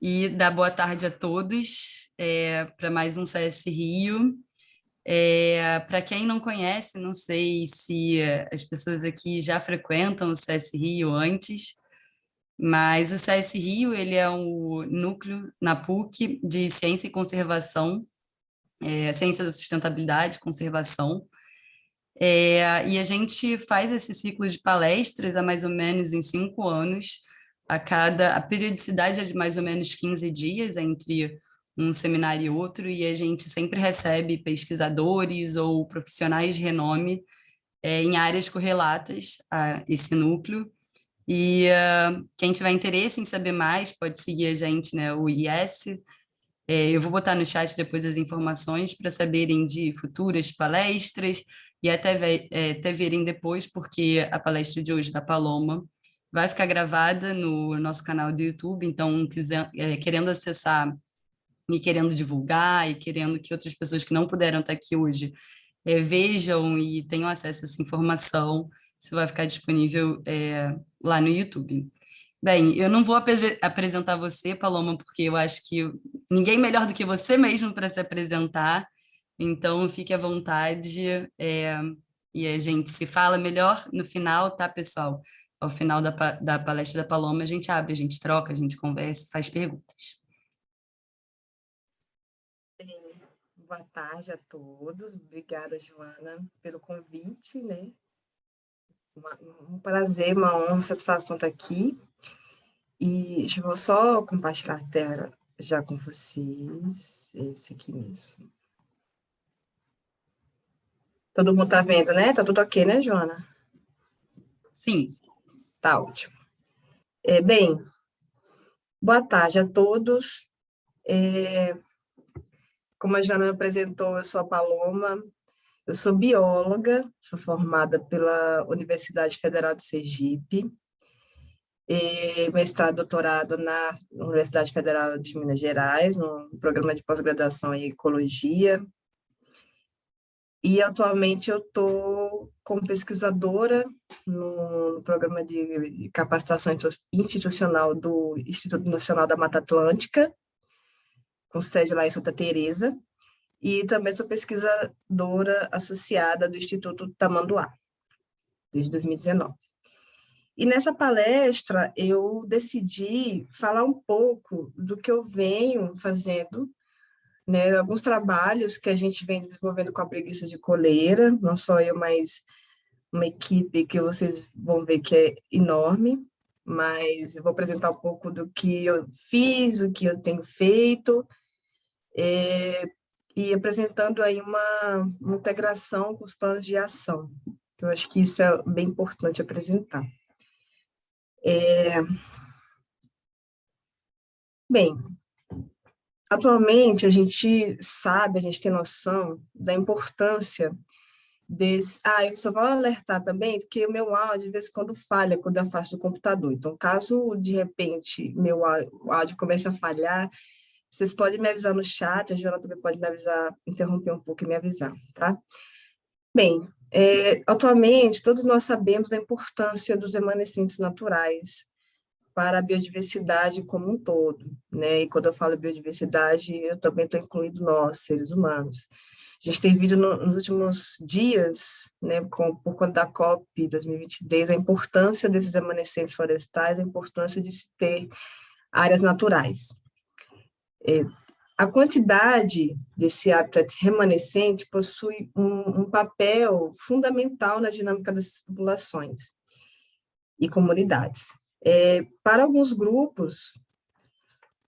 e dar boa tarde a todos para mais um CS Rio. Para quem não conhece, não sei se as pessoas aqui já frequentam o CS Rio antes, mas o CS Rio ele é um núcleo na PUC de Ciência e Conservação, Ciência da Sustentabilidade, Conservação. E a gente faz esse ciclo de palestras há mais ou menos em 5 anos. A periodicidade é de mais ou menos 15 dias entre um seminário e outro, e a gente sempre recebe pesquisadores ou profissionais de renome em áreas correlatas a esse núcleo. E quem tiver interesse em saber mais pode seguir a gente, né, o IS. Eu vou botar no chat depois as informações para saberem de futuras palestras e até verem depois, porque a palestra de hoje da Paloma vai ficar gravada no nosso canal do YouTube, então querendo acessar e querendo divulgar e querendo que outras pessoas que não puderam estar aqui hoje vejam e tenham acesso a essa informação, isso vai ficar disponível lá no YouTube. Bem, eu não vou apresentar você, Paloma, porque eu acho que ninguém melhor do que você mesmo para se apresentar. Então, fique à vontade, e a gente se fala melhor no final, tá, pessoal? Ao final da palestra da Paloma, a gente abre, a gente troca, a gente conversa, faz perguntas. Boa tarde a todos. Obrigada, Joana, pelo convite, né? Um prazer, uma honra, uma satisfação estar aqui. E eu vou só compartilhar a tela já com vocês. Esse aqui mesmo. Todo mundo está vendo, né? Tá tudo ok, né, Joana? Sim. Tá ótimo. Bem, boa tarde a todos. Como a Joana me apresentou, eu sou a Paloma. Eu sou bióloga, sou formada pela Universidade Federal de Sergipe, mestrado e doutorado na Universidade Federal de Minas Gerais, no programa de pós-graduação em Ecologia. E atualmente eu estou como pesquisadora no programa de capacitação institucional do Instituto Nacional da Mata Atlântica, com sede lá em Santa Teresa, e também sou pesquisadora associada do Instituto Tamanduá, desde 2019. E nessa palestra eu decidi falar um pouco do que eu venho fazendo, né, alguns trabalhos que a gente vem desenvolvendo com a preguiça de coleira, não só eu, mas uma equipe que vocês vão ver que é enorme, mas eu vou apresentar um pouco do que eu fiz, o que eu tenho feito, e apresentando aí uma integração com os planos de ação. Eu acho que isso é bem importante apresentar. Bem, atualmente a gente sabe, a gente tem noção da importância desse... eu só vou alertar também, porque o meu áudio, de vez em quando, falha quando eu faço do computador. Então, caso, de repente, o áudio comece a falhar, vocês podem me avisar no chat, a Joana também pode me avisar, interromper um pouco e me avisar, tá? Bem, atualmente, todos nós sabemos da importância dos remanescentes naturais para a biodiversidade como um todo, né? E quando eu falo biodiversidade, eu também estou incluindo nós, seres humanos. A gente tem visto nos últimos dias, né, por conta da COP 2022, a importância desses remanescentes florestais, a importância de se ter áreas naturais. A quantidade desse habitat remanescente possui um papel fundamental na dinâmica dessas populações e comunidades. Para alguns grupos,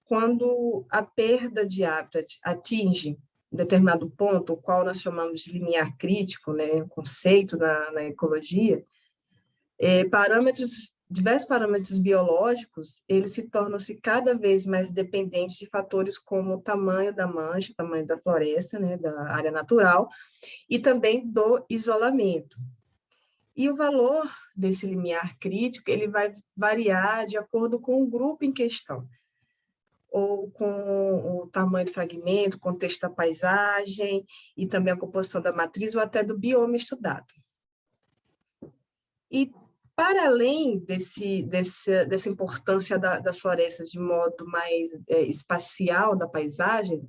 quando a perda de hábitat atinge um determinado ponto, o qual nós chamamos de limiar crítico, né, um conceito na ecologia, diversos parâmetros biológicos, eles se tornam-se cada vez mais dependentes de fatores como o tamanho da mancha, o tamanho da floresta, né, da área natural, e também do isolamento. E o valor desse limiar crítico, ele vai variar de acordo com o grupo em questão, ou com o tamanho do fragmento, o contexto da paisagem, e também a composição da matriz, ou até do bioma estudado. E Para além dessa importância das florestas de modo mais espacial da paisagem,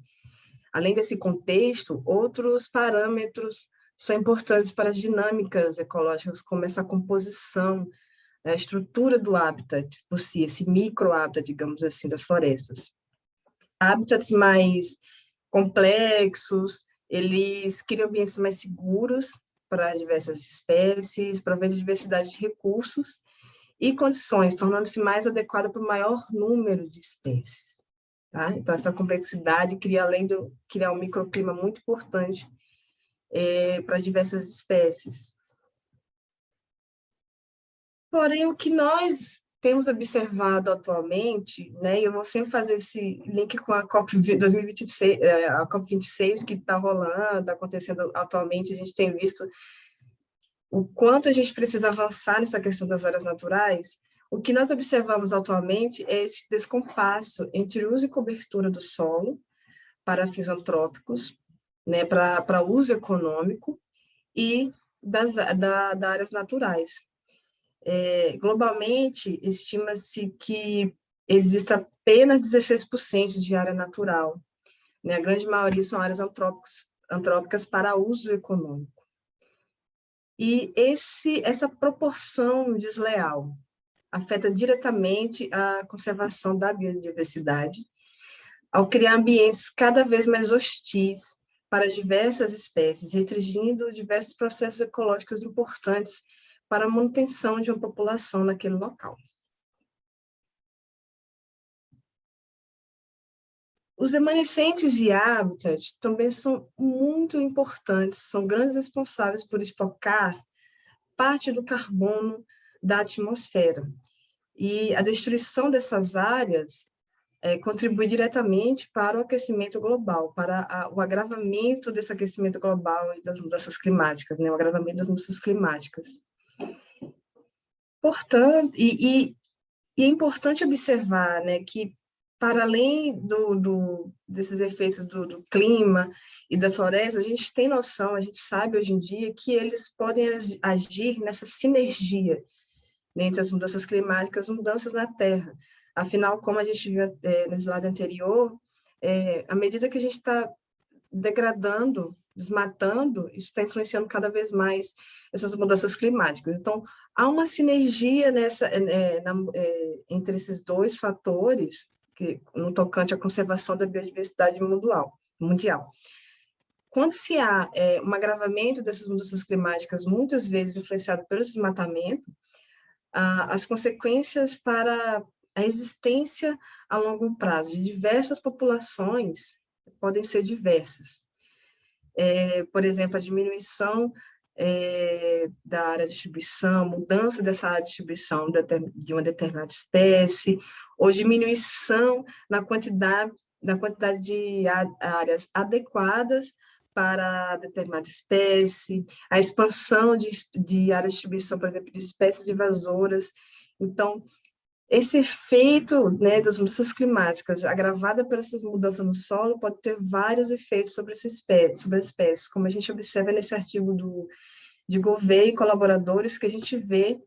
além desse contexto, outros parâmetros são importantes para as dinâmicas ecológicas, como essa composição, a estrutura do habitat por si, esse micro-habitat, digamos assim, das florestas. Habitats mais complexos, eles criam ambientes mais seguros para diversas espécies, provém de diversidade de recursos e condições, tornando-se mais adequada para o maior número de espécies. Tá? Então, essa complexidade cria, além de criar um microclima muito importante para diversas espécies. Porém, o que nós temos observado atualmente, né, e eu vou sempre fazer esse link com a COP 2026, a COP 26 que está rolando, está acontecendo atualmente, a gente tem visto o quanto a gente precisa avançar nessa questão das áreas naturais. O que nós observamos atualmente é esse descompasso entre uso e cobertura do solo para fins antrópicos, né, para uso econômico, e das áreas naturais. Globalmente, estima-se que existe apenas 16% de área natural, né? A grande maioria são áreas antrópicas para uso econômico. E essa proporção desleal afeta diretamente a conservação da biodiversidade, ao criar ambientes cada vez mais hostis para diversas espécies, restringindo diversos processos ecológicos importantes para a manutenção de uma população naquele local. Os remanescentes de habitat também são muito importantes, são grandes responsáveis por estocar parte do carbono da atmosfera. E a destruição dessas áreas contribui diretamente para o aquecimento global, para o agravamento desse aquecimento global e das mudanças climáticas, né? O agravamento das mudanças climáticas. Portanto, é importante observar, né, que para além desses efeitos do clima e das florestas, a gente tem noção, a gente sabe hoje em dia que eles podem agir nessa sinergia, né, entre as mudanças climáticas e mudanças na Terra. Afinal, como a gente viu no slide anterior, à medida que a gente está degradando, desmatando, isso está influenciando cada vez mais essas mudanças climáticas. Então, há uma sinergia entre esses dois fatores, no tocante à conservação da biodiversidade mundial. Quando se há um agravamento dessas mudanças climáticas, muitas vezes influenciado pelo desmatamento, as consequências para a existência a longo prazo de diversas populações podem ser diversas. Por exemplo, a diminuição da área de distribuição, mudança dessa área de distribuição de uma determinada espécie, ou diminuição na quantidade de áreas adequadas para determinada espécie, a expansão de áreas de distribuição, por exemplo, de espécies invasoras. Então, esse efeito, né, das mudanças climáticas, agravada por essas mudanças no solo, pode ter vários efeitos sobre as espécies, como a gente observa nesse artigo de Gouveia e colaboradores, que a gente vê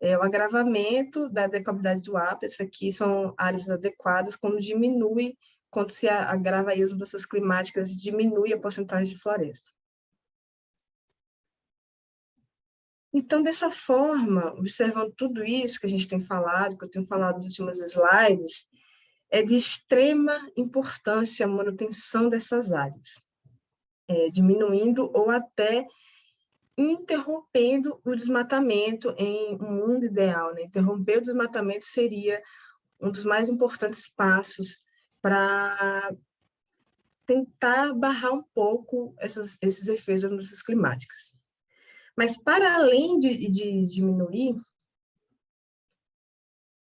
o agravamento da adequabilidade do hábitat. Isso aqui são áreas adequadas, quando se agrava aí as mudanças climáticas, diminui a porcentagem de floresta. Então, dessa forma, observando tudo isso que a gente tem falado, que eu tenho falado nos últimos slides, é de extrema importância a manutenção dessas áreas, diminuindo ou até interrompendo o desmatamento em um mundo ideal, né? Interromper o desmatamento seria um dos mais importantes passos para tentar barrar um pouco esses efeitos das mudanças climáticas. Mas, para além de diminuir,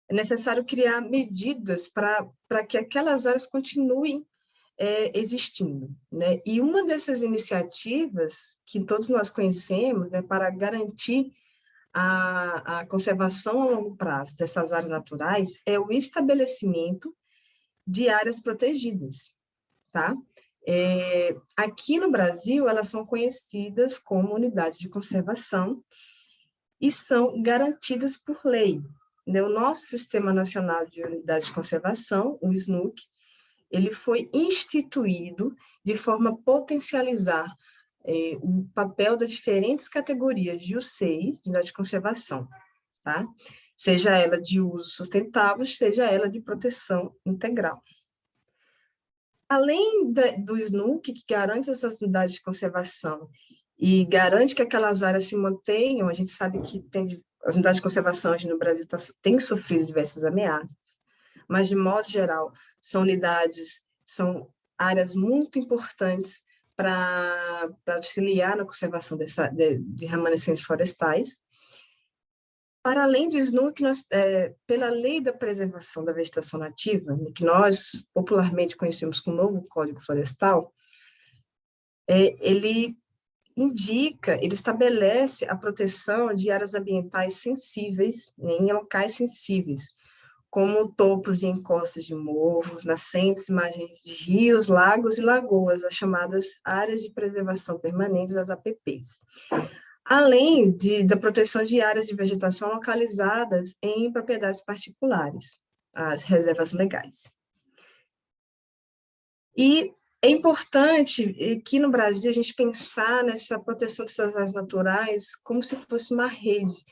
é necessário criar medidas para que aquelas áreas continuem existindo, né? E uma dessas iniciativas que todos nós conhecemos, né, para garantir a conservação a longo prazo dessas áreas naturais é o estabelecimento de áreas protegidas, tá? Aqui no Brasil, elas são conhecidas como unidades de conservação, e são garantidas por lei. Né? O nosso Sistema Nacional de Unidade de Conservação, o SNUC, ele foi instituído de forma a potencializar o papel das diferentes categorias de UCEIs, de unidade de conservação, tá? Seja ela de uso sustentável, seja ela de proteção integral. Além do SNUC, que garante essas unidades de conservação e garante que aquelas áreas se mantenham, a gente sabe que as unidades de conservação hoje no Brasil têm sofrido diversas ameaças, mas, de modo geral, são áreas muito importantes para auxiliar na conservação de remanescentes florestais. Para além do SNUC, pela Lei da Preservação da Vegetação Nativa, que nós popularmente conhecemos como Novo Código Florestal, ele estabelece a proteção de áreas ambientais sensíveis, em locais sensíveis, como topos e encostas de morros, nascentes, margens de rios, lagos e lagoas, as chamadas Áreas de Preservação Permanentes, as APPs. Além da proteção de áreas de vegetação localizadas em propriedades particulares, as reservas legais. E é importante que no Brasil a gente pensar nessa proteção dessas áreas naturais como se fosse uma rede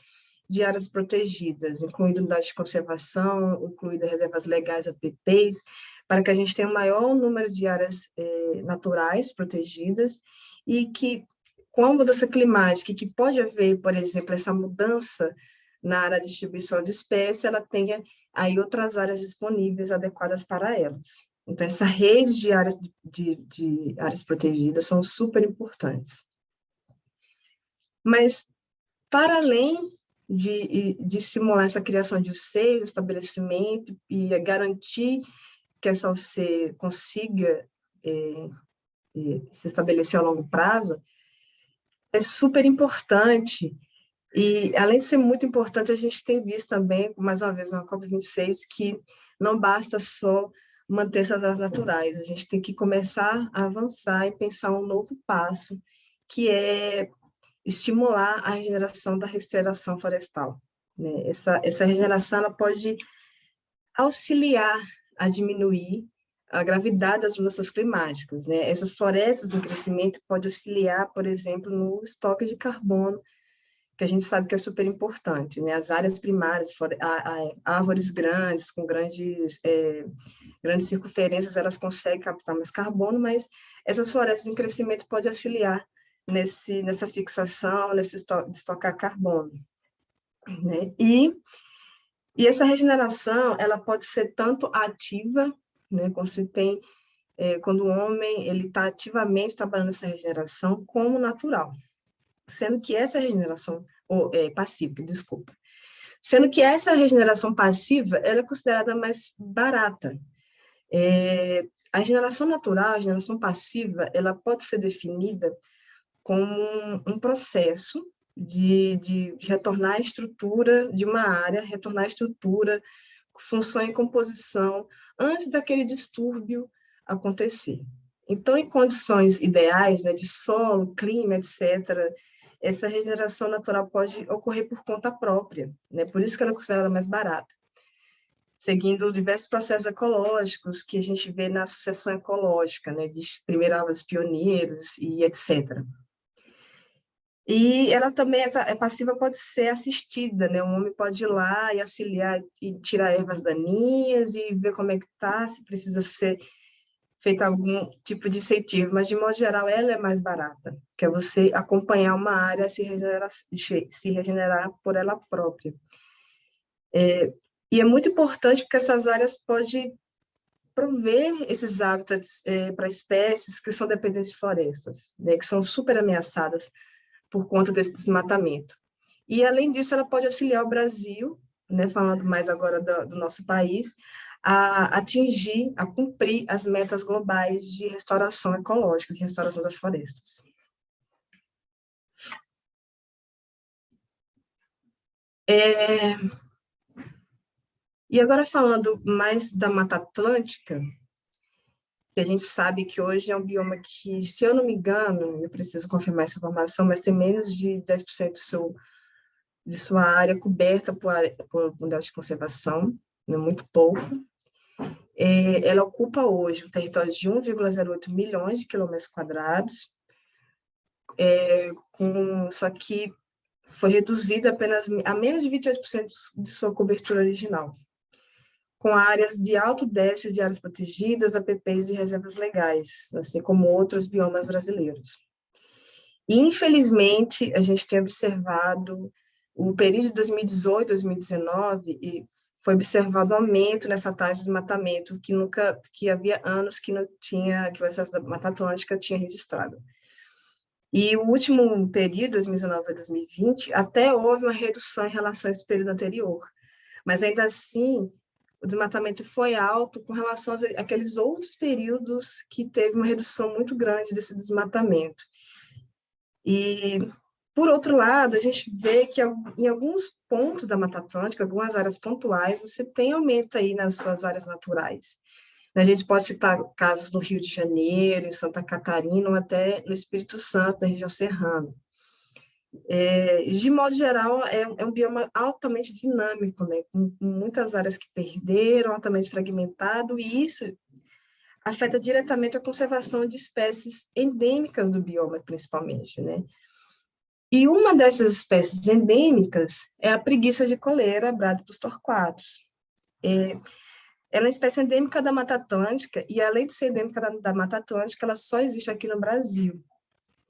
de áreas protegidas, incluindo unidades de conservação, incluindo reservas legais, APPs, para que a gente tenha um maior número de áreas naturais protegidas e que, com a mudança climática, que pode haver, por exemplo, essa mudança na área de distribuição de espécies, ela tenha aí outras áreas disponíveis adequadas para elas. Então, essa rede de áreas protegidas são super importantes. Mas, para além de estimular essa criação de UCEIs, estabelecimento e garantir que essa UC consiga se estabelecer a longo prazo, é super importante. E, além de ser muito importante, a gente tem visto também, mais uma vez, na COP26, que não basta só manter essas áreas naturais, a gente tem que começar a avançar e pensar um novo passo, que é estimular a regeneração da restauração florestal. Né? Essa regeneração ela pode auxiliar a diminuir a gravidade das mudanças climáticas. Né? Essas florestas em crescimento podem auxiliar, por exemplo, no estoque de carbono, que a gente sabe que é super importante, né? As áreas primárias, árvores grandes, com grandes circunferências, elas conseguem captar mais carbono, mas essas florestas em crescimento podem auxiliar nessa fixação, de estocar carbono, né? E essa regeneração, ela pode ser tanto ativa, né? Quando o homem ele está ativamente trabalhando nessa regeneração, como natural. Sendo que essa regeneração passiva, desculpa, sendo que essa regeneração passiva ela é considerada mais barata. A regeneração natural, a regeneração passiva, ela pode ser definida como um processo de retornar a estrutura de uma área, retornar a estrutura, função e composição, antes daquele distúrbio acontecer. Então, em condições ideais, né, de solo, clima, etc., essa regeneração natural pode ocorrer por conta própria, né? Por isso que ela é considerada mais barata, seguindo diversos processos ecológicos que a gente vê na associação ecológica, né? De primeiras árvores pioneiras e etc. E ela também, essa passiva pode ser assistida, né? O homem pode ir lá e auxiliar e tirar ervas daninhas e ver como é que está, se precisa ser feito algum tipo de incentivo, mas, de modo geral, ela é mais barata, que é você acompanhar uma área se regenerar por ela própria. E é muito importante porque essas áreas podem prover esses hábitats para espécies que são dependentes de florestas, né, que são super ameaçadas por conta desse desmatamento. E, além disso, ela pode auxiliar o Brasil, né, falando mais agora do nosso país, a cumprir as metas globais de restauração ecológica, de restauração das florestas. E agora falando mais da Mata Atlântica, que a gente sabe que hoje é um bioma que, se eu não me engano, eu preciso confirmar essa informação, mas tem menos de 10% de sua área coberta por unidades de conservação, né, muito pouco. Ela ocupa hoje um território de 1,08 milhões de quilômetros quadrados, só que foi reduzida apenas a menos de 28% de sua cobertura original, com áreas de alto déficit de áreas protegidas, APPs e reservas legais, assim como outros biomas brasileiros. E, infelizmente, a gente tem observado o período de 2018, 2019, e foi observado um aumento nessa taxa de desmatamento, que havia anos que não tinha, que o excesso da Mata Atlântica tinha registrado. E o último período, 2019 a 2020, até houve uma redução em relação a esse período anterior, mas ainda assim, o desmatamento foi alto com relação àqueles outros períodos que teve uma redução muito grande desse desmatamento. E, por outro lado, a gente vê que em alguns pontos da Mata Atlântica, algumas áreas pontuais, você tem aumento aí nas suas áreas naturais. A gente pode citar casos no Rio de Janeiro, em Santa Catarina, ou até no Espírito Santo, na região serrana. De modo geral, é um bioma altamente dinâmico, né? Com muitas áreas que perderam, altamente fragmentado, e isso afeta diretamente a conservação de espécies endêmicas do bioma, principalmente, né? E uma dessas espécies endêmicas é a preguiça de coleira, Bradipus torquatus. Ela é uma espécie endêmica da Mata Atlântica, e além de ser endêmica da Mata Atlântica, ela só existe aqui no Brasil,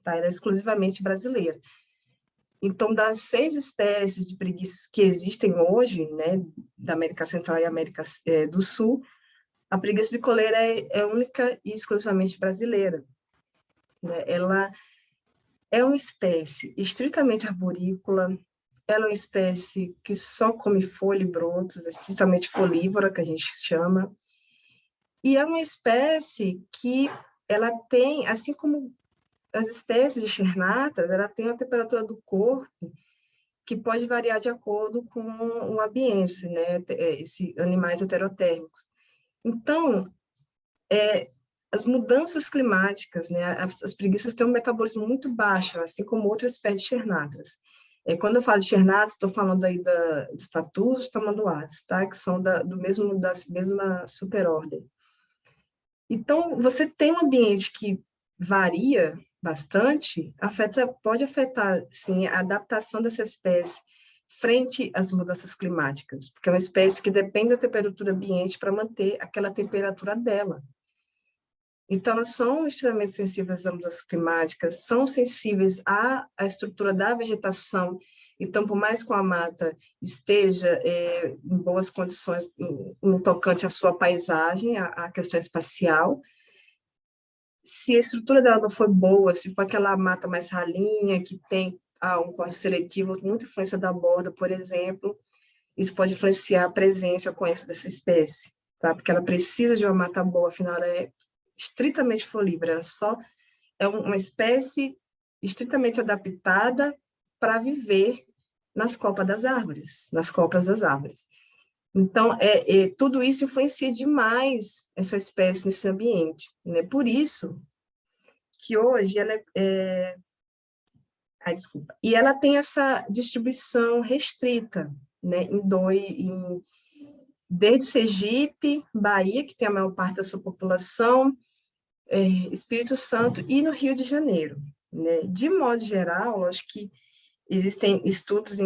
tá? Ela é exclusivamente brasileira. Então, das 6 espécies de preguiças que existem hoje, né, da América Central e América do Sul, a preguiça de coleira é única e exclusivamente brasileira, né? Ela é uma espécie estritamente arborícola, ela é uma espécie que só come folha e brotos, é estritamente folívora, que a gente chama, e é uma espécie que ela tem, assim como as espécies de Chernata, ela tem a temperatura do corpo que pode variar de acordo com o ambiente, né, esses animais heterotérmicos. Então, as mudanças climáticas, né, as preguiças têm um metabolismo muito baixo, assim como outras espécies de Chernatras. Quando eu falo de Chernatras, estou falando aí dos tatus tamanduás, tá, que são da mesma superordem. Então, você tem um ambiente que varia bastante, pode afetar, sim, a adaptação dessa espécie frente às mudanças climáticas, porque é uma espécie que depende da temperatura ambiente para manter aquela temperatura dela. Então, elas são extremamente sensíveis às mudanças climáticas, são sensíveis à estrutura da vegetação. Então, por mais que a mata esteja em boas condições no tocante à sua paisagem, à questão espacial, se a estrutura dela não for boa, se for aquela mata mais ralinha, que tem um corte seletivo, muita influência da borda, por exemplo, isso pode influenciar a presença ou a ocorrência dessa espécie, tá? Porque ela precisa de uma mata boa, afinal, ela é estritamente folívora, ela só é uma espécie estritamente adaptada para viver nas copas das árvores, nas copas das árvores. Então, tudo isso influencia demais essa espécie nesse ambiente, né? Por isso que hoje ela desculpa. E ela tem essa distribuição restrita, né? Desde Sergipe, Bahia, que tem a maior parte da sua população, Espírito Santo e no Rio de Janeiro, né? De modo geral, acho que existem estudos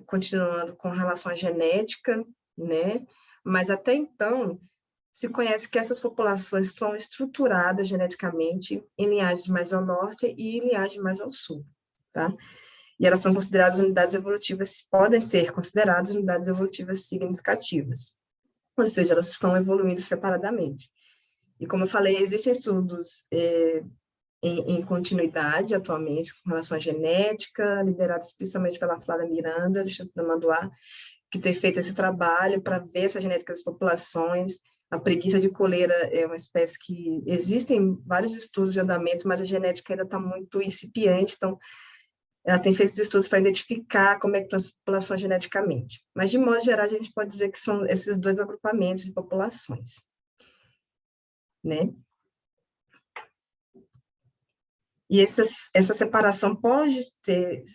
continuando com relação à genética, né? Mas até então se conhece que essas populações são estruturadas geneticamente em linhagens mais ao norte e em linhagens mais ao sul, tá? E elas são consideradas unidades evolutivas, podem ser consideradas unidades evolutivas significativas, ou seja, elas estão evoluindo separadamente. E como eu falei, existem estudos em continuidade atualmente com relação à genética, liderados principalmente pela Flávia Miranda, do Instituto da Manduá, que tem feito esse trabalho para ver essa genética das populações. A preguiça de coleira é uma espécie que existem vários estudos de andamento, mas a genética ainda está muito incipiente, então ela tem feito estudos para identificar como é que estão as populações geneticamente. Mas, de modo geral, a gente pode dizer que são esses 2 agrupamentos de populações, né? E essa separação pode ter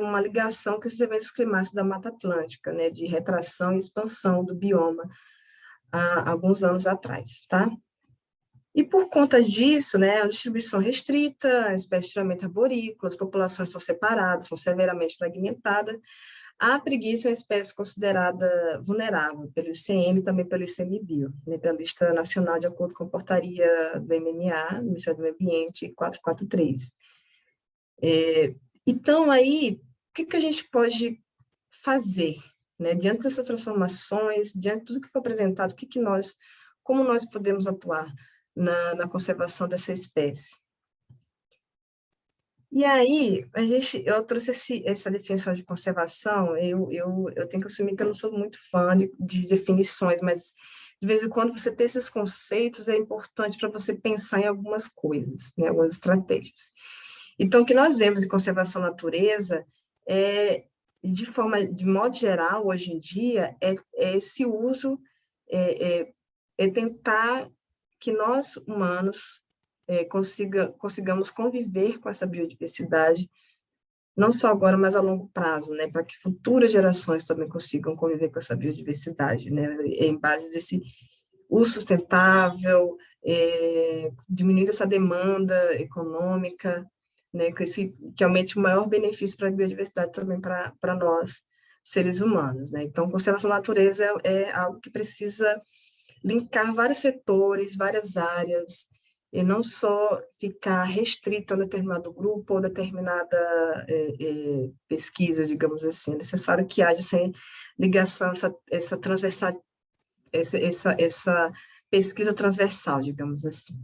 uma ligação com esses eventos climáticos da Mata Atlântica, né, de retração e expansão do bioma há alguns anos atrás, tá? E por conta disso, né, a distribuição restrita, espécies extremamente arborícolas, as populações estão separadas, são severamente fragmentadas. A preguiça é uma espécie considerada vulnerável pelo ICM e também pelo ICMBio, né, pela lista nacional de acordo com a portaria do MMA, do Ministério do Meio Ambiente 443. Então, aí, o que a gente pode fazer, né, diante dessas transformações, diante de tudo que foi apresentado, como nós podemos atuar na conservação dessa espécie? E aí, eu trouxe essa definição de conservação, eu tenho que assumir que eu não sou muito fã de definições, mas de vez em quando você ter esses conceitos é importante para você pensar em algumas coisas, né, algumas estratégias. Então, o que nós vemos em conservação da natureza de modo geral, hoje em dia, esse uso, tentar que nós, humanos, consigamos conviver com essa biodiversidade, não só agora, mas a longo prazo, né, para que futuras gerações também consigam conviver com essa biodiversidade, né, em base desse uso sustentável, diminuindo essa demanda econômica, né, que aumente o maior benefício para a biodiversidade também para nós, seres humanos, né. Então, conservação da natureza é algo que precisa linkar vários setores, várias áreas, e não só ficar restrito a determinado grupo ou determinada pesquisa, digamos assim. É necessário que haja essa ligação, essa transversal, essa pesquisa transversal, digamos assim.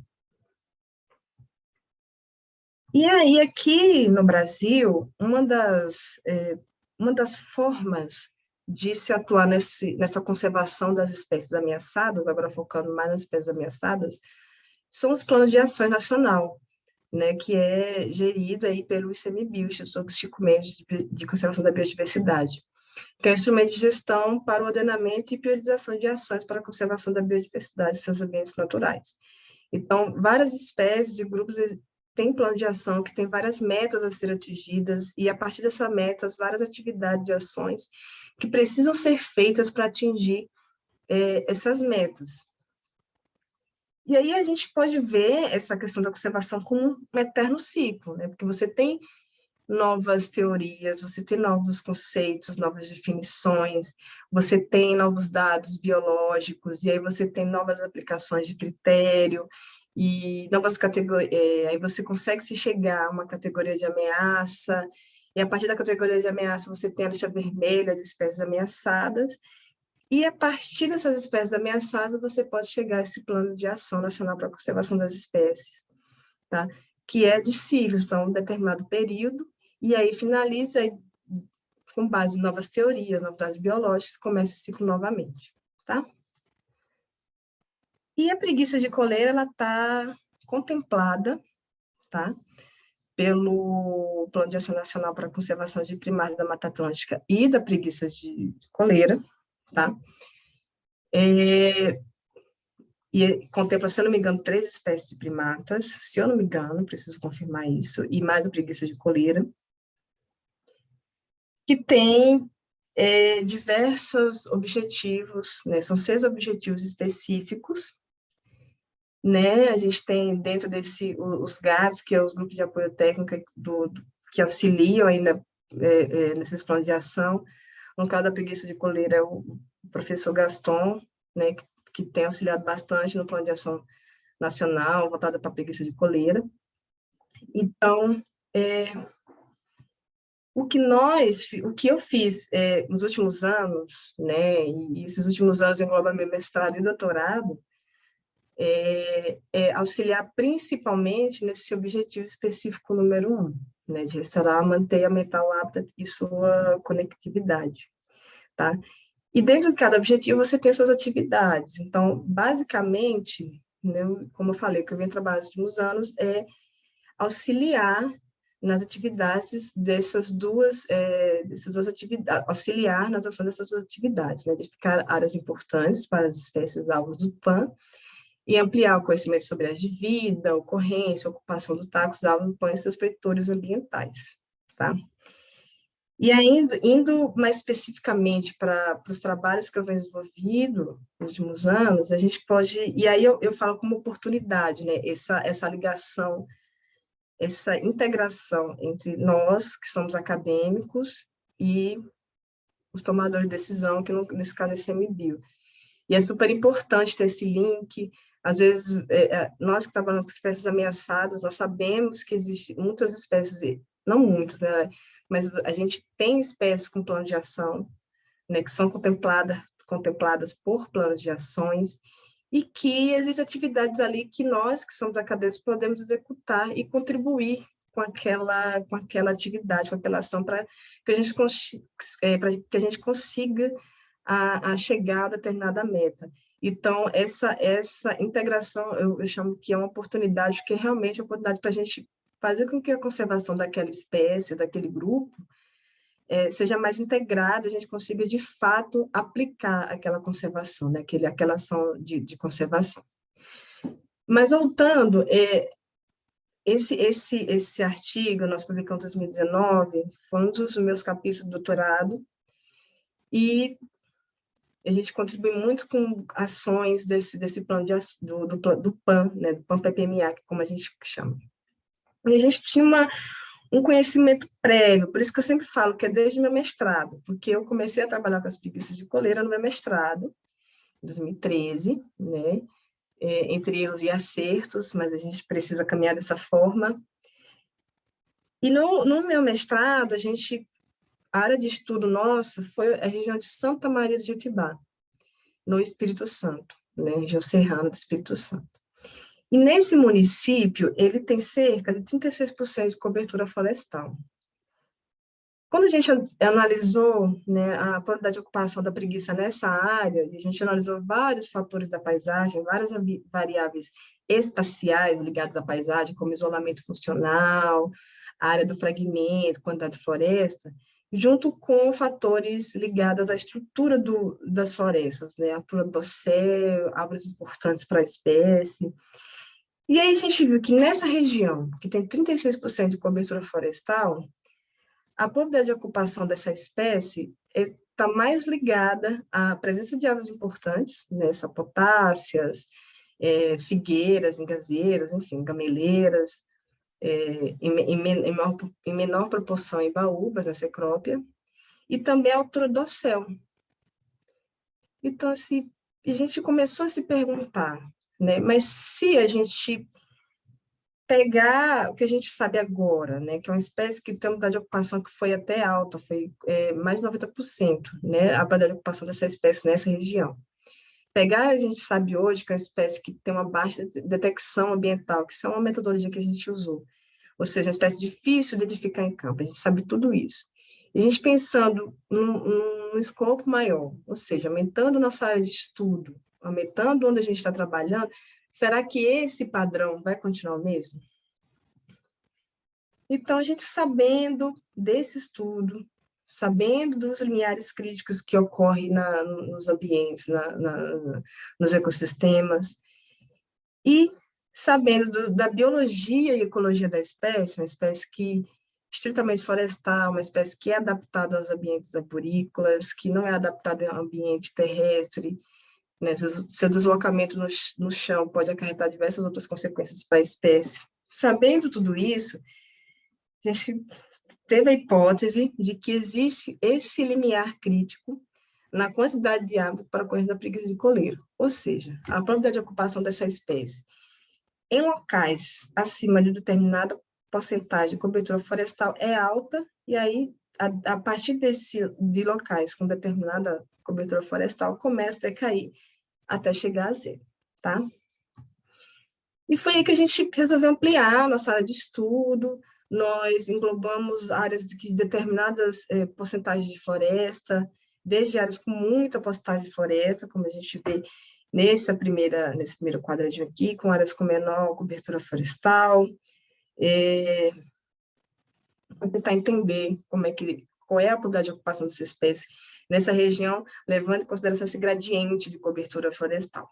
E aí, aqui no Brasil, uma das formas de se atuar nessa conservação das espécies ameaçadas, agora focando mais nas espécies ameaçadas, são os planos de ação nacional, né, que é gerido aí pelo ICMBio, Instituto Chico Mendes de Conservação da Biodiversidade, que é um instrumento de gestão para o ordenamento e priorização de ações para a conservação da biodiversidade e seus ambientes naturais. Então, várias espécies e grupos têm plano de ação que tem várias metas a serem atingidas e, a partir dessas metas, várias atividades e ações que precisam ser feitas para atingir essas metas. E aí a gente pode ver essa questão da conservação como um eterno ciclo, né? Porque você tem novas teorias, você tem novos conceitos, novas definições, você tem novos dados biológicos, e aí você tem novas aplicações de critério, e novas categorias, aí você consegue se chegar a uma categoria de ameaça, e a partir da categoria de ameaça você tem a lista vermelha de espécies ameaçadas, e a partir dessas espécies ameaçadas você pode chegar a esse plano de ação nacional para a conservação das espécies, tá? Que é de ciclos, então, um determinado período, e aí finaliza com base em novas teorias, novos dados biológicos, começa esse ciclo novamente, tá? E a preguiça de coleira, ela está contemplada, tá? Pelo Plano de Ação Nacional para a Conservação de Primatas da Mata Atlântica e da preguiça de coleira, tá? E contempla, se eu não me engano, 3 espécies de primatas, se eu não me engano, preciso confirmar isso, e mais a preguiça de coleira, que tem diversos objetivos, né? São 6 objetivos específicos, né? A gente tem dentro os GADs, que é os grupos de apoio técnico que auxiliam ainda nesses planos de ação. No caso da preguiça de coleira, é o professor Gaston, né, que tem auxiliado bastante no plano de ação nacional, voltado para a preguiça de coleira. Então, o que eu fiz nos últimos anos, né, e esses últimos anos engloba meu mestrado e doutorado, auxiliar principalmente nesse objetivo específico número 1, né, de restaurar, manter e aumentar o hábitat e sua conectividade, tá? E dentro de cada objetivo você tem suas atividades. Então, basicamente, né, como eu falei, que eu venho trabalhando nos últimos anos, é auxiliar nas atividades dessas duas atividades, auxiliar nas ações dessas duas atividades, né, identificar áreas importantes para as espécies alvos do PAN e ampliar o conhecimento sobre áreas de vida, ocorrência, ocupação do táxi, árvores, e seus vetores ambientais, tá? E ainda, indo mais especificamente para os trabalhos que eu venho desenvolvido nos últimos anos, a gente pode, e aí eu falo como oportunidade, né, essa ligação, essa integração entre nós, que somos acadêmicos, e os tomadores de decisão, que nesse caso é ICMBio. E é super importante ter esse link. Às vezes, nós que trabalhamos com espécies ameaçadas, nós sabemos que existem muitas espécies, não muitas, né, mas a gente tem espécies com plano de ação, né, que são contempladas por planos de ações, e que existem atividades ali que nós, que somos acadêmicos, podemos executar e contribuir com aquela atividade, com aquela ação, para que a gente consiga a chegar a determinada meta. Então, essa integração, eu chamo que é uma oportunidade, que é realmente uma oportunidade para a gente fazer com que a conservação daquela espécie, daquele grupo, seja mais integrada, a gente consiga, de fato, aplicar aquela conservação, né? Aquela ação de conservação. Mas, voltando, esse artigo, nós publicamos em 2019, foi um dos meus capítulos do doutorado, e a gente contribui muito com ações desse plano do PAN, né, do PAN-PPMA, como a gente chama. E a gente tinha um conhecimento prévio, por isso que eu sempre falo que é desde meu mestrado, porque eu comecei a trabalhar com as preguiças de coleira no meu mestrado, em 2013, né, entre erros e acertos, mas a gente precisa caminhar dessa forma. E no meu mestrado, a área de estudo nossa foi a região de Santa Maria de Jetibá, no Espírito Santo, né, região serrana do Espírito Santo. E nesse município, ele tem cerca de 36% de cobertura florestal. Quando a gente analisou, né, a probabilidade de ocupação da preguiça nessa área, e a gente analisou vários fatores da paisagem, várias variáveis espaciais ligadas à paisagem, como isolamento funcional, a área do fragmento, quantidade de floresta, junto com fatores ligados à estrutura das florestas, né, a altura do céu, árvores importantes para a espécie. E aí a gente viu que nessa região, que tem 36% de cobertura florestal, a probabilidade de ocupação dessa espécie está mais ligada à presença de árvores importantes, né, sapotáceas, figueiras, engazeiras, enfim, gameleiras, em menor proporção em baúbas, na cecrópia, e também a altura do céu. Então, assim, a gente começou a se perguntar, né, mas se a gente pegar o que a gente sabe agora, né, que é uma espécie que tem uma probabilidade de ocupação que foi até alta, foi mais de 90%, né, a probabilidade de ocupação dessa espécie nessa região. Pegar, a gente sabe hoje que é uma espécie que tem uma baixa detecção ambiental, que isso é uma metodologia que a gente usou, ou seja, uma espécie difícil de identificar em campo, a gente sabe tudo isso. E a gente pensando num escopo maior, ou seja, aumentando nossa área de estudo, aumentando onde a gente está trabalhando, será que esse padrão vai continuar o mesmo? Então, a gente sabendo desse estudo, sabendo dos limiares críticos que ocorrem nos ambientes, nos ecossistemas, e sabendo da biologia e ecologia da espécie, uma espécie que estritamente florestal, uma espécie que é adaptada aos ambientes arborícolas, que não é adaptada ao ambiente terrestre, né? Seu deslocamento no chão pode acarretar diversas outras consequências para a espécie. Sabendo tudo isso, a gente teve a hipótese de que existe esse limiar crítico na quantidade de água para a ocorrência da preguiça de coleiro, ou seja, a probabilidade de ocupação dessa espécie em locais acima de determinada porcentagem de cobertura florestal é alta, e aí, a partir de locais com determinada cobertura florestal, começa a decair até chegar a zero, tá? E foi aí que a gente resolveu ampliar nossa área de estudo, nós englobamos áreas de determinadas porcentagens de floresta, desde áreas com muita porcentagem de floresta, como a gente vê nesse primeiro quadradinho aqui, com áreas com menor cobertura florestal, para tentar entender qual é a probabilidade de ocupação dessa espécie nessa região, levando em consideração esse gradiente de cobertura florestal.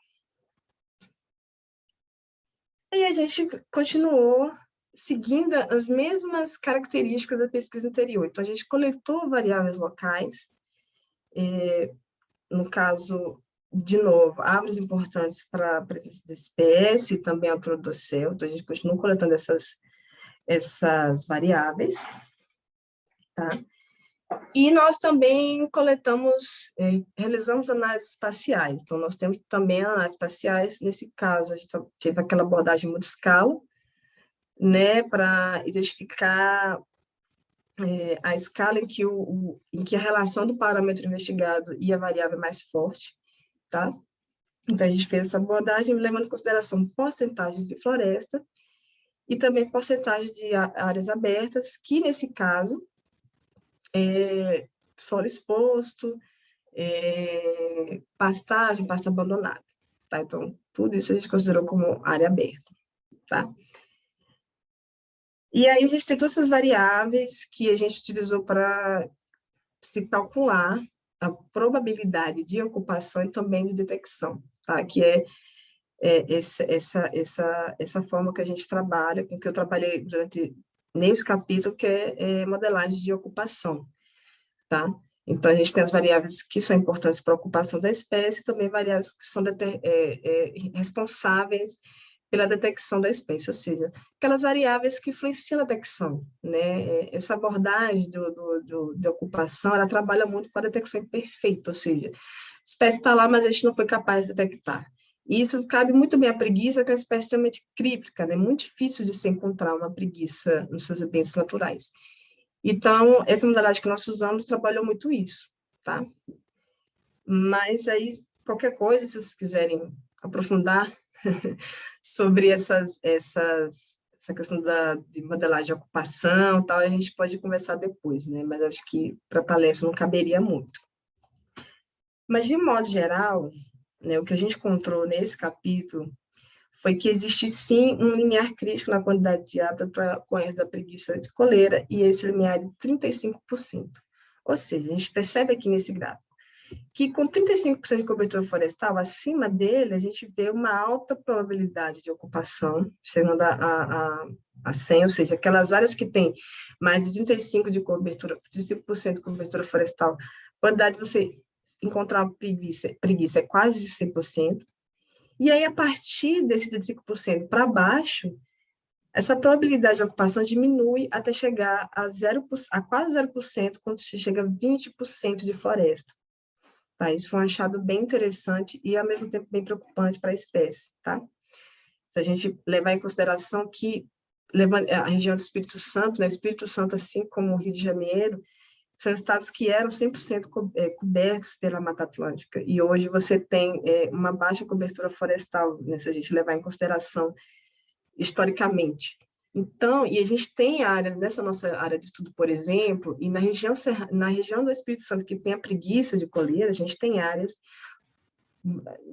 E a gente continuou seguindo as mesmas características da pesquisa anterior. Então, a gente coletou variáveis locais, no caso, de novo, árvores importantes para a presença da espécie, e também a altura do céu. Então, a gente continua coletando essas variáveis, tá? E nós também coletamos, realizamos análises espaciais. Então, nós temos também análises espaciais. Nesse caso, a gente teve aquela abordagem multiscala, né, para identificar a escala em que a relação do parâmetro investigado e a variável é mais forte, tá? Então, a gente fez essa abordagem levando em consideração porcentagem de floresta e também porcentagem de áreas abertas, que, nesse caso, solo exposto, pastagem, pasta abandonada, tá? Então, tudo isso a gente considerou como área aberta, tá? E aí a gente tem todas essas variáveis que a gente utilizou para se calcular a probabilidade de ocupação e também de detecção, tá? Que essa forma que a gente trabalha, com que eu trabalhei nesse capítulo, que é modelagem de ocupação, tá? Então, a gente tem as variáveis que são importantes para a ocupação da espécie, e também variáveis que são responsáveis pela detecção da espécie, ou seja, aquelas variáveis que influenciam na detecção, né? Essa abordagem de ocupação, ela trabalha muito com a detecção imperfeita, ou seja, a espécie está lá, mas a gente não foi capaz de detectar. E isso cabe muito bem à preguiça, que é uma espécie extremamente críptica, né? Muito difícil de se encontrar uma preguiça nos seus ambientes naturais. Então, essa modelagem que nós usamos trabalhou muito isso, tá? Mas aí, qualquer coisa, se vocês quiserem aprofundar sobre essa questão de modelagem de ocupação, tal, a gente pode conversar depois, né? Mas acho que para a palestra não caberia muito. Mas, de modo geral, né, o que a gente encontrou nesse capítulo foi que existe, sim, um limiar crítico na quantidade de hábitat para a ocorrência da preguiça de coleira, e esse limiar é de 35%. Ou seja, a gente percebe aqui nesse gráfico que com 35% de cobertura florestal, acima dele, a gente vê uma alta probabilidade de ocupação, chegando a 100, ou seja, aquelas áreas que têm mais de 35% de cobertura, 35% de cobertura florestal, a probabilidade de você encontrar preguiça é quase de 100%. E aí, a partir desse 35% para baixo, essa probabilidade de ocupação diminui até chegar a quase 0%, quando se chega a 20% de floresta. Tá? Isso foi um achado bem interessante e, ao mesmo tempo, bem preocupante para a espécie. Tá? Se a gente levar em consideração que a região do Espírito Santo, né, Espírito Santo, assim como o Rio de Janeiro, são estados que eram 100% cobertos pela Mata Atlântica, e hoje você tem uma baixa cobertura florestal, né, se a gente levar em consideração historicamente. Então, e a gente tem áreas, nessa nossa área de estudo, por exemplo, e na região do Espírito Santo, que tem a preguiça de coleira, a gente tem áreas,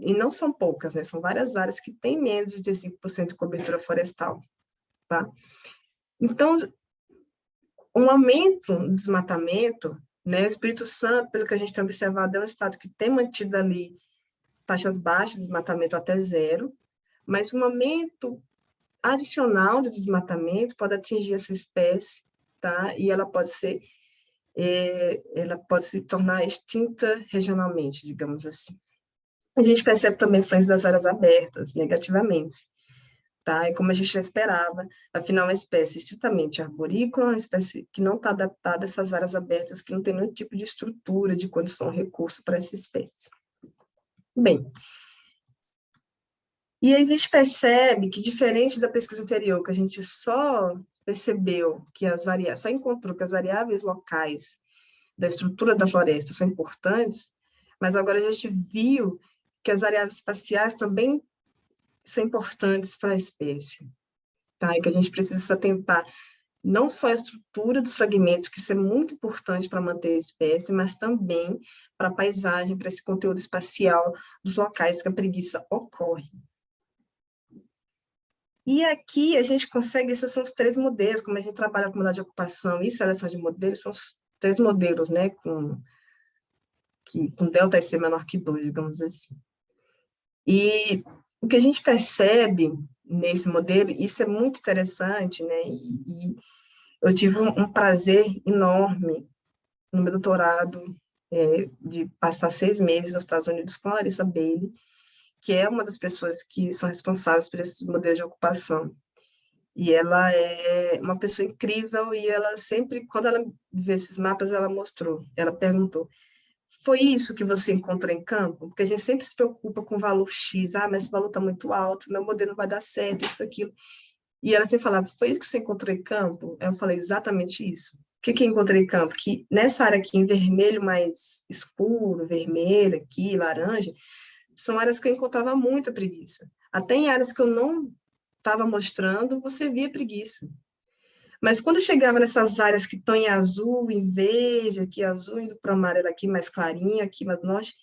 e não são poucas, né, são várias áreas que têm menos de 35% de cobertura florestal, tá? Então, um aumento no desmatamento, né? O Espírito Santo, pelo que a gente tem observado, é um estado que tem mantido ali taxas baixas de desmatamento até zero, mas um aumento adicional de desmatamento pode atingir essa espécie, tá? E ela pode se tornar extinta regionalmente, digamos assim. A gente percebe também a influência das áreas abertas, negativamente. Tá? É como a gente já esperava, afinal, é uma espécie estritamente arborícola, uma espécie que não está adaptada a essas áreas abertas, que não tem nenhum tipo de estrutura, de condição, recurso para essa espécie. Bem, e aí a gente percebe que, diferente da pesquisa anterior, que a gente só percebeu que só encontrou que as variáveis locais da estrutura da floresta são importantes, mas agora a gente viu que as variáveis espaciais também são importantes para a espécie. Tá? E que a gente precisa se atentar não só à estrutura dos fragmentos, que isso é muito importante para manter a espécie, mas também para a paisagem, para esse conteúdo espacial dos locais que a preguiça ocorre. E aqui a gente consegue, esses são os três modelos, como a gente trabalha com modalidade de ocupação e seleção de modelos, são os três modelos, né, com delta C menor que 2, digamos assim. E o que a gente percebe, nesse modelo, isso é muito interessante, né? E eu tive um prazer enorme no meu doutorado, de passar 6 meses nos Estados Unidos com a Larissa Bailey, que é uma das pessoas que são responsáveis por esse modelo de ocupação. E ela é uma pessoa incrível e ela sempre, quando ela vê esses mapas, ela perguntou, foi isso que você encontrou em campo? Porque a gente sempre se preocupa com o valor X, mas esse valor está muito alto, meu modelo não vai dar certo, isso, aquilo. E ela sempre falava, foi isso que você encontrou em campo? Eu falei, exatamente isso. O que que eu encontrei em campo? Que nessa área aqui, em vermelho mais escuro, vermelho aqui, laranja, são áreas que eu encontrava muita preguiça. Até em áreas que eu não estava mostrando, você via preguiça. Mas quando chegava nessas áreas que estão em azul, em verde, aqui azul, indo para o amarelo aqui mais clarinho, aqui mais norte,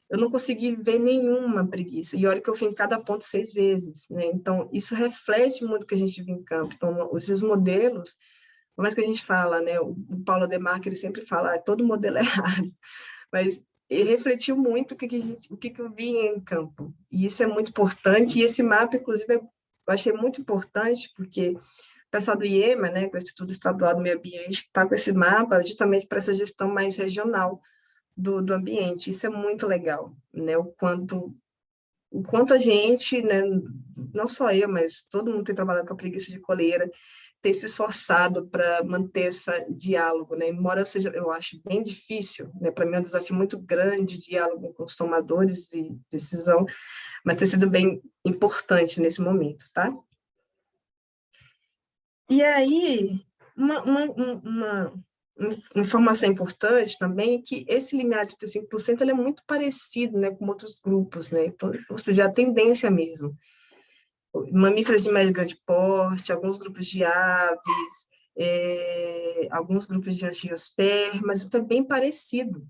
eu não consegui ver nenhuma preguiça. E olha que eu fui em cada ponto 6 vezes, né? Então, isso reflete muito o que a gente viu em campo. Então, esses modelos, por mais que a gente fala, né? O Paulo Demarque, ele sempre fala, todo modelo é errado. Mas ele refletiu muito o que eu vi em campo. E isso é muito importante. E esse mapa, inclusive, eu achei muito importante, porque o pessoal do IEMA, né, com o Instituto Estadual do Meio Ambiente, está com esse mapa justamente para essa gestão mais regional do ambiente. Isso é muito legal, né? O quanto a gente, né, não só eu, mas todo mundo tem trabalhado com a preguiça de coleira, tem se esforçado para manter esse diálogo, né? Embora eu acho bem difícil, né? Para mim é um desafio muito grande diálogo com os tomadores de decisão, mas tem sido bem importante nesse momento, tá? E aí, uma informação importante também é que esse limiar de 35% ele é muito parecido, né, com outros grupos, né? Então, ou seja, a tendência mesmo. Mamíferos de médio e grande porte, alguns grupos de aves, alguns grupos de angiospermas, então é bem parecido.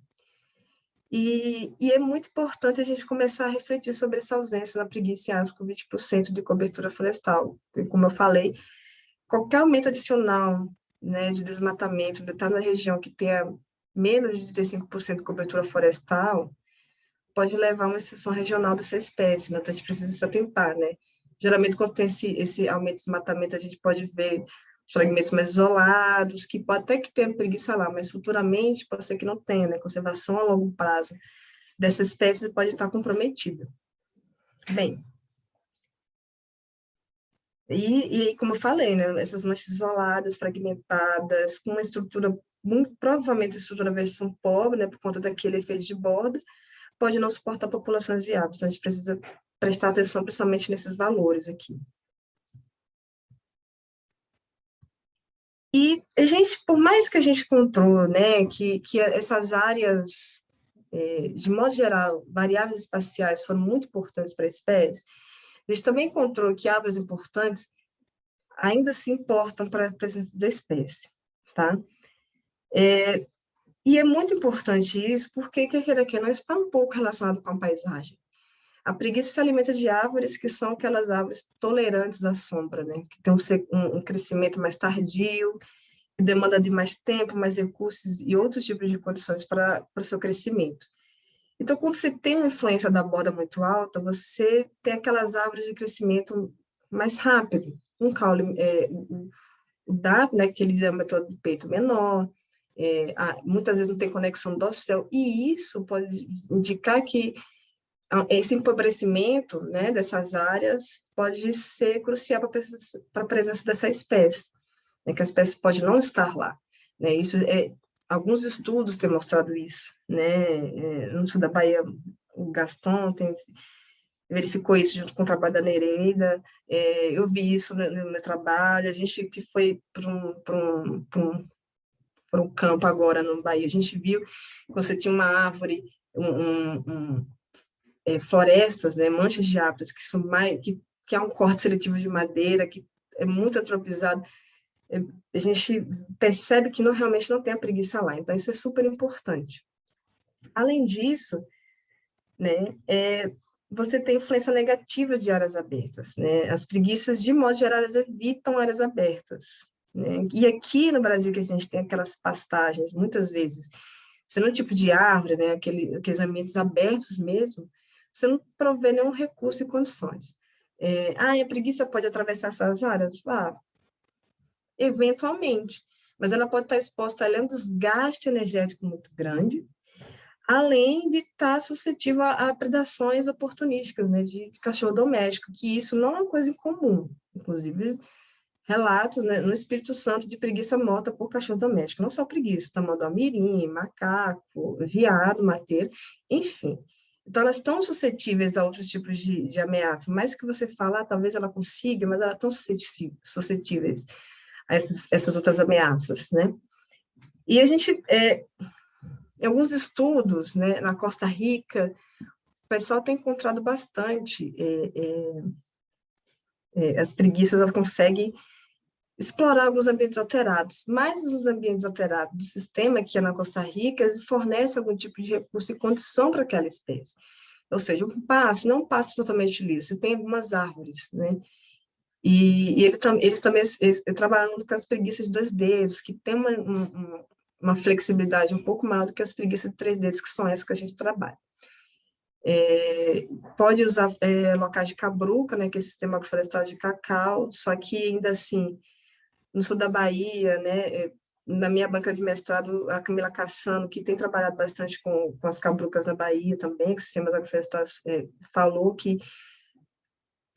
E é muito importante a gente começar a refletir sobre essa ausência na preguiça em áreas com 20% de cobertura florestal. E, como eu falei, qualquer aumento adicional, né, de desmatamento, de estar na região que tenha menos de 35% de cobertura florestal, pode levar a uma extinção regional dessa espécie, né? Então, a gente precisa se atentar, né? Geralmente, quando tem esse aumento de desmatamento, a gente pode ver os fragmentos mais isolados, que pode até que tenha preguiça lá, mas futuramente pode ser que não tenha, né? Conservação a longo prazo dessa espécie pode estar comprometida. Bem, e como eu falei, né? Essas manchas isoladas, fragmentadas, com uma estrutura, muito provavelmente estrutura versão pobre, né? Por conta daquele efeito de borda, pode não suportar populações viáveis. Então, a gente precisa prestar atenção principalmente nesses valores aqui. E a gente, por mais que a gente encontrou, né, que essas áreas, de modo geral, variáveis espaciais foram muito importantes para a espécie, a gente também encontrou que árvores importantes ainda se importam para a presença da espécie, tá? E é muito importante isso, porque, quer queira que não, está um pouco relacionado com a paisagem. A preguiça se alimenta de árvores que são aquelas árvores tolerantes à sombra, né? Que tem um crescimento mais tardio, que demanda de mais tempo, mais recursos e outros tipos de condições para o seu crescimento. Então, quando você tem uma influência da borda muito alta, você tem aquelas árvores de crescimento mais rápido, um caule, o DAP, né, que ele diâmetro do peito menor, muitas vezes não tem conexão dorsal, e isso pode indicar que esse empobrecimento, né, dessas áreas pode ser crucial para a presença dessa espécie, né, que a espécie pode não estar lá, né, alguns estudos têm mostrado isso, né, no sul da Bahia, o Gaston verificou isso junto com o trabalho da Nereida, eu vi isso no meu trabalho, a gente que foi para um campo agora no Bahia, a gente viu que você tinha uma árvore, florestas, né, manchas de árvores que são que há um corte seletivo de madeira, que é muito antropizado, a gente percebe que realmente não tem a preguiça lá, então isso é super importante. Além disso, né, você tem influência negativa de áreas abertas, né, as preguiças, de modo geral, elas evitam áreas abertas, né, e aqui no Brasil que a gente tem aquelas pastagens, muitas vezes, sendo um tipo de árvore, né, aqueles ambientes abertos mesmo, você não provê nenhum recurso e condições. A preguiça pode atravessar essas áreas? Eventualmente, mas ela pode estar exposta a um desgaste energético muito grande, além de estar suscetível a predações oportunísticas, né, de cachorro doméstico, que isso não é uma coisa incomum. Inclusive, relatos, né, no Espírito Santo de preguiça morta por cachorro doméstico. Não só preguiça, tamanduá-mirim, macaco, veado, mateiro, enfim. Então, elas estão suscetíveis a outros tipos de ameaça. Mais que você falar, talvez ela consiga, mas elas estão suscetíveis a essas outras ameaças, né? E a gente, em alguns estudos, né, na Costa Rica, o pessoal tem encontrado bastante as preguiças, elas conseguem explorar alguns ambientes alterados, mas os ambientes alterados do sistema, que é na Costa Rica, eles fornecem algum tipo de recurso e condição para aquela espécie. Ou seja, um pasto, não um pasto totalmente liso, tem algumas árvores, né? E eles também trabalham com as preguiças de 2 dedos, que tem uma flexibilidade um pouco maior do que as preguiças de 3 dedos, que são essas que a gente trabalha. Pode usar locais de cabruca, né, que é o sistema agroflorestal de cacau, só que ainda assim, no sul da Bahia, né, na minha banca de mestrado, a Camila Cassano, que tem trabalhado bastante com as cabrucas na Bahia também, que o sistema agroflorestal falou que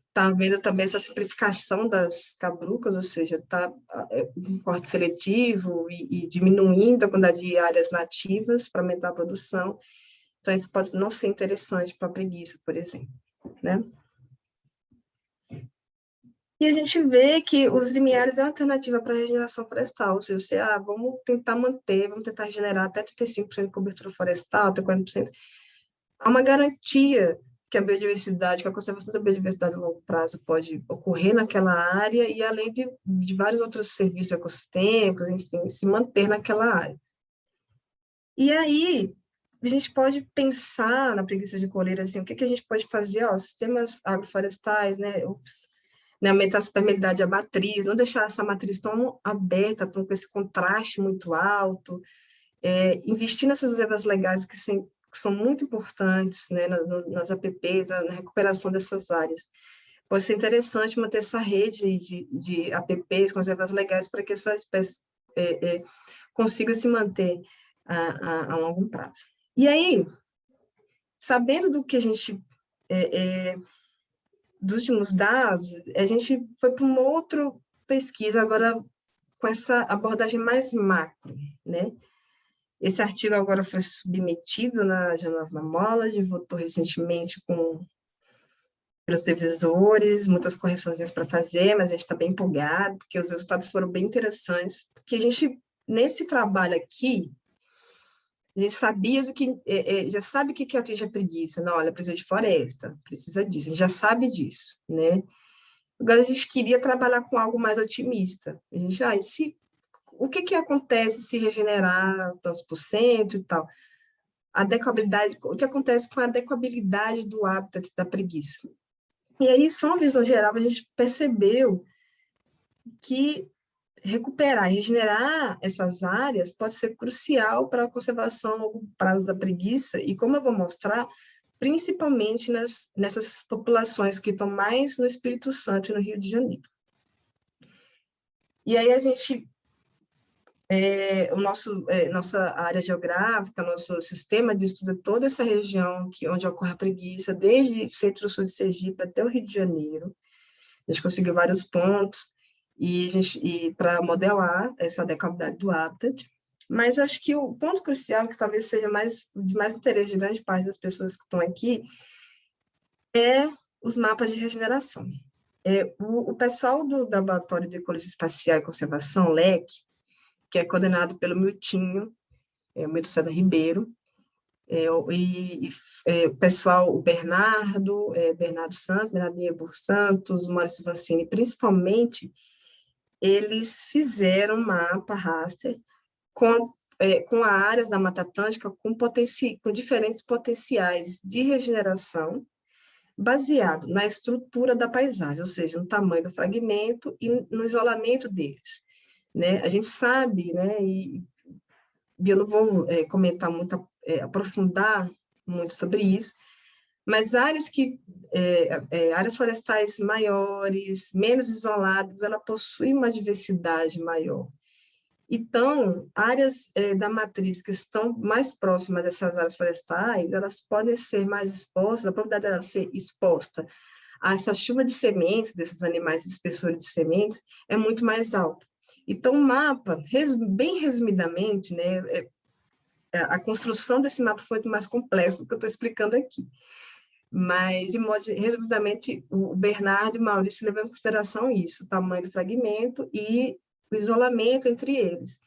está havendo também essa simplificação das cabrucas, ou seja, está um corte seletivo e diminuindo a quantidade de áreas nativas para aumentar a produção. Então, isso pode não ser interessante para a preguiça, por exemplo, né? E a gente vê que os limiares é uma alternativa para a regeneração florestal, ou seja, vamos tentar manter, vamos tentar regenerar até 35% de cobertura florestal, até 40%. Há uma garantia que a biodiversidade, que a conservação da biodiversidade a longo prazo pode ocorrer naquela área e além de vários outros serviços ecossistêmicos, enfim, se manter naquela área. E aí, a gente pode pensar na preguiça de coleira, assim, o que a gente pode fazer, sistemas agroflorestais, né, aumentar a permeabilidade da matriz, não deixar essa matriz tão aberta, tão com esse contraste muito alto, investir nessas reservas legais que são muito importantes, né, nas APPs, na recuperação dessas áreas. Pode ser interessante manter essa rede de APPs com reservas legais para que essa espécie consiga se manter a longo prazo. E aí, sabendo do que a gente, dos últimos dados, a gente foi para uma outra pesquisa, agora com essa abordagem mais macro, né? Esse artigo agora foi submetido na Journal of Mammalogy, votou recentemente pelos revisores, muitas correções para fazer, mas a gente está bem empolgado, porque os resultados foram bem interessantes, porque a gente, nesse trabalho aqui, a gente sabia já sabe o que atinge a preguiça. Não, olha, precisa de floresta, precisa disso, a gente já sabe disso, né? Agora a gente queria trabalhar com algo mais otimista. A gente, o que acontece se regenerar tantos por cento e tal? Adequabilidade, o que acontece com a adequabilidade do hábitat da preguiça? E aí, só uma visão geral, a gente percebeu que recuperar e regenerar essas áreas pode ser crucial para a conservação a longo prazo da preguiça, e como eu vou mostrar, principalmente nessas populações que estão mais no Espírito Santo e no Rio de Janeiro. E aí a gente, nossa área geográfica, nosso sistema de estudo é toda essa região onde ocorre a preguiça, desde centro-sul de Sergipe até o Rio de Janeiro. A gente conseguiu vários pontos, e para modelar essa adequabilidade do hábitat, mas acho que o ponto crucial, que talvez seja de mais interesse de grande parte das pessoas que estão aqui, é os mapas de regeneração. O pessoal do Laboratório de Ecologia Espacial e Conservação, LEC, que é coordenado pelo Miltinho, o Milton César Ribeiro, o pessoal, o Bernardo Santos, Bernardinho Santos, Maurício Vancini, principalmente, eles fizeram um mapa raster com áreas da Mata Atlântica com diferentes potenciais de regeneração, baseado na estrutura da paisagem, ou seja, no tamanho do fragmento e no isolamento deles, né? A gente sabe, né, e eu não vou comentar muito, aprofundar muito sobre isso, Mas áreas florestais maiores, menos isoladas, ela possui uma diversidade maior. Então, áreas da matriz que estão mais próximas dessas áreas florestais, elas podem ser mais expostas, a probabilidade dela ser exposta a essa chuva de sementes, desses animais espessores de sementes, é muito mais alta. Então, o mapa, bem resumidamente, né, a construção desse mapa foi mais complexo do que eu estou explicando aqui. Mas, de modo resumidamente, o Bernardo e o Maurício levam em consideração isso, o tamanho do fragmento e o isolamento entre eles,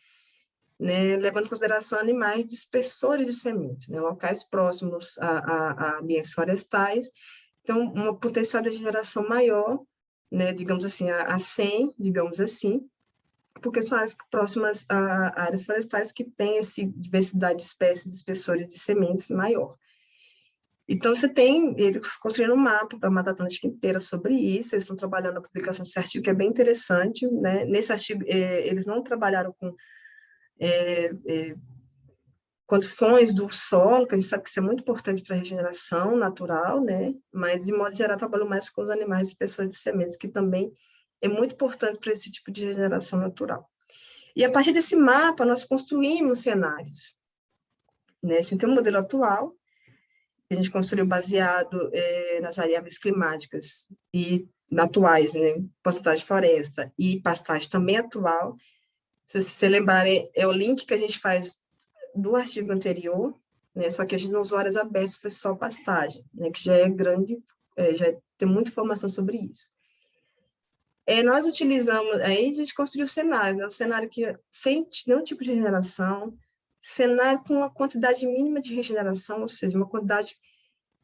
né, levando em consideração animais dispersores de sementes, né, locais próximos a ambientes florestais, então, uma potencial de regeneração maior, né, digamos assim, a 100, digamos assim, porque são áreas próximas a áreas florestais que têm essa diversidade de espécies de espessores de sementes maior. Então, eles construíram um mapa para a Mata Atlântica inteira sobre isso, eles estão trabalhando na publicação desse artigo, que é bem interessante, né? Nesse artigo, eles não trabalharam com condições do solo, que a gente sabe que isso é muito importante para a regeneração natural, né? Mas, de modo geral, trabalham mais com os animais e pessoas de sementes, que também é muito importante para esse tipo de regeneração natural. E, a partir desse mapa, nós construímos cenários, né? A gente tem um modelo atual, que a gente construiu baseado nas variáveis climáticas e atuais, né? Pastagem de floresta e pastagem também atual. Se você lembrarem, é o link que a gente faz do artigo anterior, né? Só que a gente não usou áreas abertas, foi só pastagem, né? Que já é grande, já tem muita informação sobre isso. Nós utilizamos, aí a gente construiu o cenário, né? Um cenário que sem nenhum tipo de regeneração, cenário com uma quantidade mínima de regeneração, ou seja, uma quantidade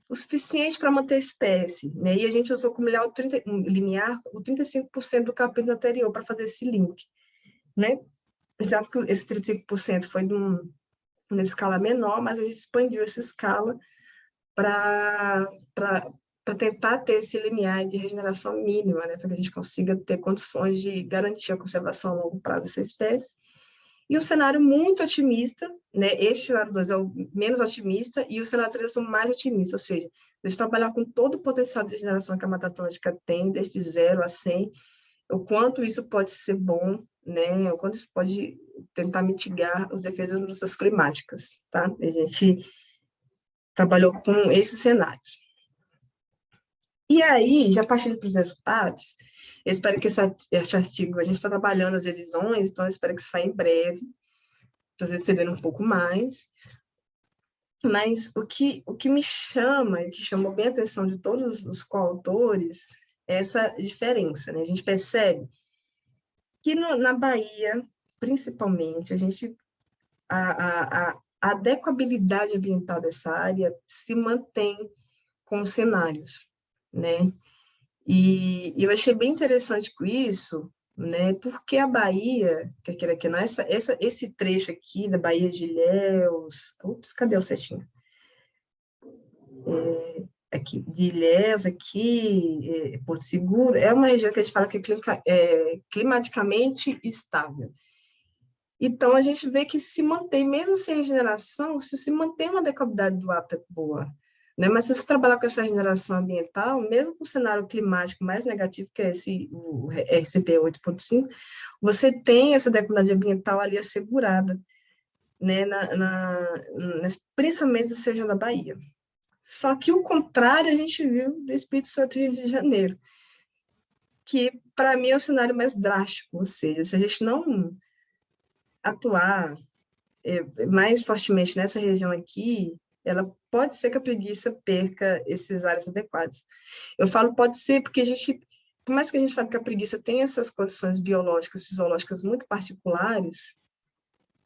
o suficiente para manter a espécie, né? E a gente usou como linear o 35% do capítulo anterior para fazer esse link, né? Já que esse 35% foi numa escala menor, mas a gente expandiu essa escala para tentar ter esse limiar de regeneração mínima, né? Para que a gente consiga ter condições de garantir a conservação a longo prazo dessa espécie. E um cenário muito otimista, né? Este cenário 2 é o menos otimista e o cenário 3 é o mais otimista, ou seja, eles trabalhar com todo o potencial de regeneração que a Mata Atlântica tem, desde 0 a 100, o quanto isso pode ser bom, né? O quanto isso pode tentar mitigar os efeitos das mudanças climáticas, tá? A gente trabalhou com esses cenários. E aí, já partindo para os resultados, eu espero que esse artigo, a gente está trabalhando as revisões, então eu espero que saia em breve, para vocês entenderem um pouco mais. Mas o que me chama, e que chamou bem a atenção de todos os coautores, é essa diferença, né? A gente percebe que na Bahia, principalmente, a adequabilidade ambiental dessa área se mantém com os cenários, né? E eu achei bem interessante com isso, né? Porque a Bahia, que queira que não, esse trecho aqui da Bahia de Ilhéus, ups, cadê o setinho? Aqui, de Ilhéus, aqui, Porto Seguro, é uma região que a gente fala que é climaticamente estável. Então, a gente vê que se mantém, mesmo sem regeneração, se mantém uma adequabilidade do hábitat boa, né? Mas se você trabalhar com essa regeneração ambiental, mesmo com o cenário climático mais negativo, que é o RCP 8.5, você tem essa adequabilidade ambiental ali assegurada, né? Principalmente na região da Bahia. Só que o contrário a gente viu do Espírito Santo e Rio de Janeiro, que para mim é o cenário mais drástico, ou seja, se a gente não atuar mais fortemente nessa região aqui, ela pode ser que a preguiça perca esses áreas adequadas. Eu falo pode ser porque por mais que a gente sabe que a preguiça tem essas condições biológicas, fisiológicas muito particulares,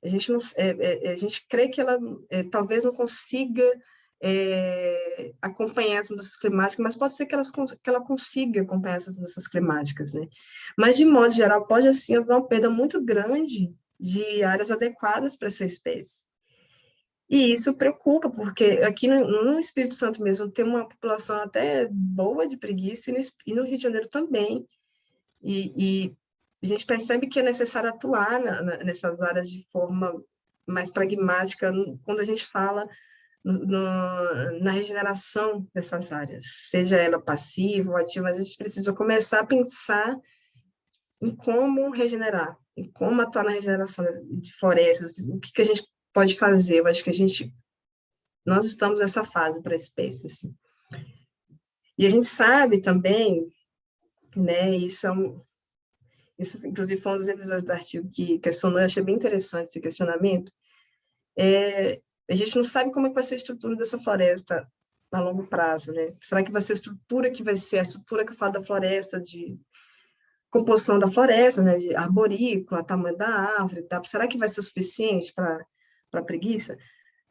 a gente crê que ela talvez não consiga acompanhar as mudanças climáticas, mas pode ser que ela consiga acompanhar essas mudanças climáticas, né? Mas, de modo geral, pode, assim, haver uma perda muito grande de áreas adequadas para essa espécie. E isso preocupa, porque aqui no Espírito Santo mesmo tem uma população até boa de preguiça, e no Rio de Janeiro também. E a gente percebe que é necessário atuar nessas áreas de forma mais pragmática, quando a gente fala na regeneração dessas áreas, seja ela passiva ou ativa, mas a gente precisa começar a pensar em como regenerar, em como atuar na regeneração de florestas, o que a gente pode fazer. Eu acho que nós estamos nessa fase para a espécie, assim. E a gente sabe também, né, isso inclusive foi um dos episódios do artigo que questionou, eu achei bem interessante esse questionamento. A gente não sabe como é que vai ser a estrutura dessa floresta a longo prazo, né? Será que vai ser a estrutura que eu falo da floresta, de composição da floresta, né, de arborícola, tamanho da árvore, tá? Será que vai ser o suficiente para a preguiça?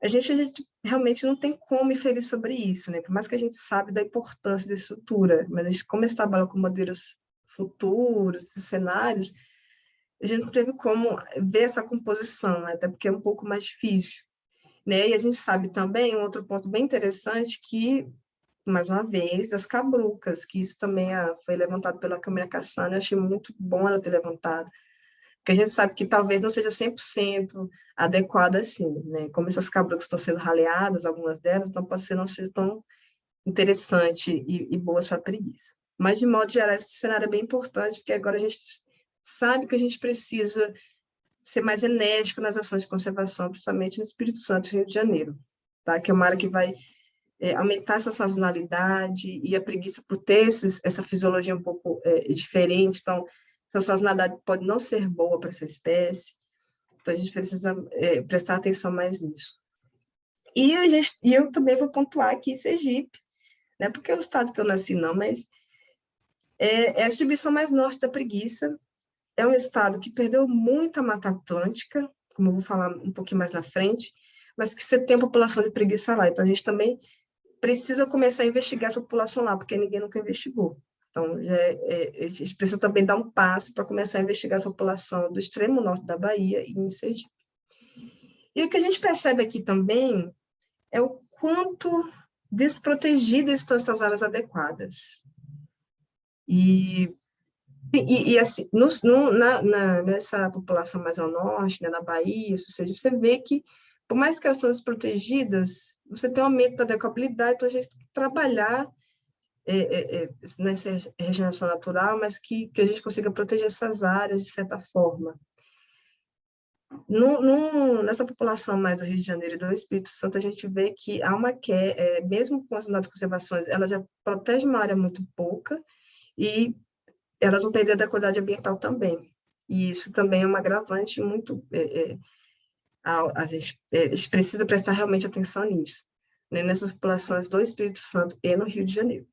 A gente realmente não tem como inferir sobre isso, né? Por mais que a gente sabe da importância da estrutura, mas a gente, como eles trabalham com modelos futuros, cenários, a gente não teve como ver essa composição, né? Até porque é um pouco mais difícil, né? E a gente sabe também, um outro ponto bem interessante, que, mais uma vez, das cabrucas, que isso também foi levantado pela Camila Cassani, eu achei muito bom ela ter levantado, porque a gente sabe que talvez não seja 100% adequado assim, né? Como essas cabrucas estão sendo raleadas, algumas delas, então pode ser não ser tão interessante e boas para a preguiça. Mas, de modo geral, esse cenário é bem importante, porque agora a gente sabe que a gente precisa ser mais enérgico nas ações de conservação, principalmente no Espírito Santo e Rio de Janeiro, tá? Que é uma área que vai aumentar essa sazonalidade e a preguiça por ter essa fisiologia um pouco diferente, então essa sazonalidade pode não ser boa para essa espécie, então a gente precisa prestar atenção mais nisso. E eu também vou pontuar aqui Sergipe, né, porque é o estado que eu nasci não, mas é a distribuição mais norte da preguiça, é um estado que perdeu muita Mata Atlântica, como eu vou falar um pouquinho mais na frente, mas que você tem a população de preguiça lá, então a gente também precisa começar a investigar a população lá, porque ninguém nunca investigou. Então, a gente precisa também dar um passo para começar a investigar a população do extremo norte da Bahia e em Sergipe. E o que a gente percebe aqui também é o quanto desprotegidas estão essas áreas adequadas. E assim, nessa população mais ao norte, né, na Bahia, ou seja, você vê que, por mais que elas são desprotegidas, você tem um aumento da decopilidade, então a gente tem que trabalhar nessa regeneração natural, mas que a gente consiga proteger essas áreas de certa forma. Nessa população mais do Rio de Janeiro e do Espírito Santo, a gente vê que há uma queda, mesmo com as unidades de conservações, ela já protege uma área muito pouca e elas vão perder da qualidade ambiental também. E isso também é um agravante muito... a gente precisa prestar realmente atenção nisso, né, nessas populações do Espírito Santo e no Rio de Janeiro.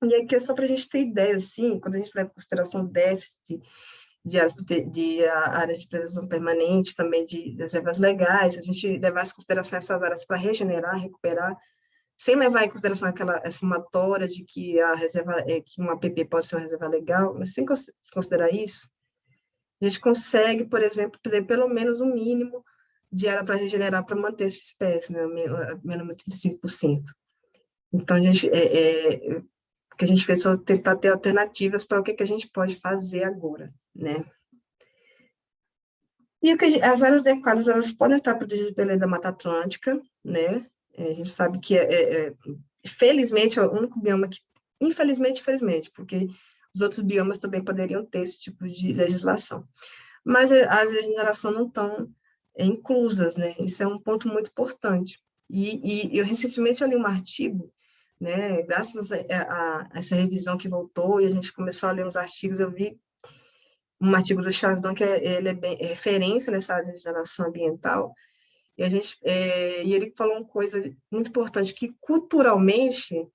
E aqui é só para a gente ter ideia, assim, quando a gente leva em consideração o déficit de áreas de preservação permanente, também de reservas legais, se a gente levar em consideração essas áreas para regenerar, recuperar, sem levar em consideração essa somatória de que a reserva, que uma APP pode ser uma reserva legal, mas sem considerar isso, a gente consegue, por exemplo, ter pelo menos um mínimo de área para regenerar para manter essa espécie, né, menos 35%. Então, que a gente fez só tentar ter alternativas para o que a gente pode fazer agora, né? E as áreas adequadas, elas podem estar protegidas pela Lei da Mata Atlântica, né? A gente sabe que, felizmente, é o único bioma que, infelizmente, porque os outros biomas também poderiam ter esse tipo de legislação. Mas as regenerações não estão inclusas, né? Isso é um ponto muito importante. E eu recentemente li um artigo, né? Graças a essa revisão que voltou e a gente começou a ler uns artigos, eu vi um artigo do Charles Dunn, que ele é referência nessa área de regeneração ambiental, e ele falou uma coisa muito importante, que culturalmente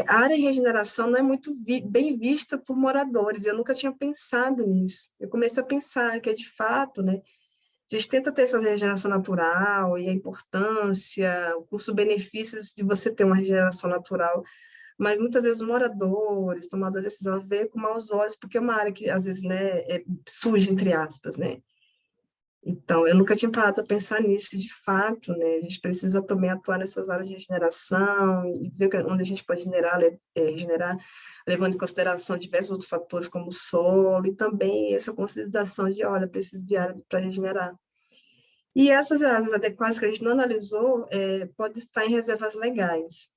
a área de regeneração não é muito bem vista por moradores, eu nunca tinha pensado nisso. Eu comecei a pensar que, de fato, né, a gente tenta ter essa regeneração natural e a importância, o custo-benefícios de você ter uma regeneração natural, mas muitas vezes os moradores, tomadores de decisão, vê com maus olhos, porque é uma área que, às vezes, né, suja, entre aspas, né? Então, eu nunca tinha parado para pensar nisso, de fato, né? A gente precisa também atuar nessas áreas de regeneração e ver onde a gente pode regenerar, levando em consideração diversos outros fatores, como o solo, e também essa consideração de, olha, preciso de área para regenerar. E essas áreas adequadas que a gente não analisou pode estar em reservas legais,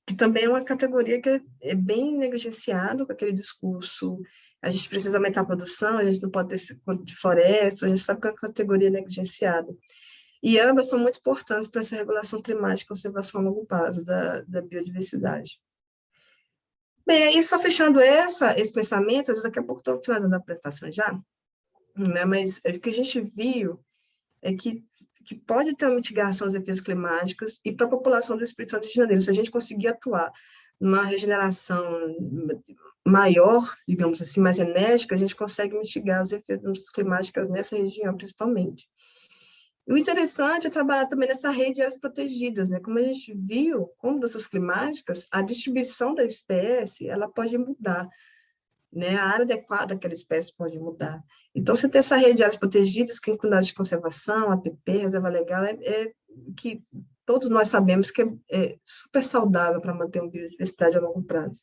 que também é uma categoria que é bem negligenciada com aquele discurso, a gente precisa aumentar a produção, a gente não pode ter esse quanto de floresta, a gente sabe que é uma categoria negligenciada. E ambas são muito importantes para essa regulação climática e conservação a longo prazo da biodiversidade. Bem, aí só fechando esse pensamento, daqui a pouco estou finalizando a apresentação já, né, mas o que a gente viu é que pode ter uma mitigação dos efeitos climáticos e para a população do Espírito Santo de Janeiro, se a gente conseguir atuar numa regeneração maior, digamos assim, mais enérgica, a gente consegue mitigar os efeitos climáticos nessa região, principalmente. O interessante é trabalhar também nessa rede de áreas protegidas, né? Como a gente viu, com mudanças climáticas, a distribuição da espécie, ela pode mudar, né? A área adequada daquela espécie pode mudar. Então, você ter essa rede de áreas protegidas, que inclui áreas de conservação, APP, reserva legal, que todos nós sabemos que é super saudável para manter uma biodiversidade a longo prazo.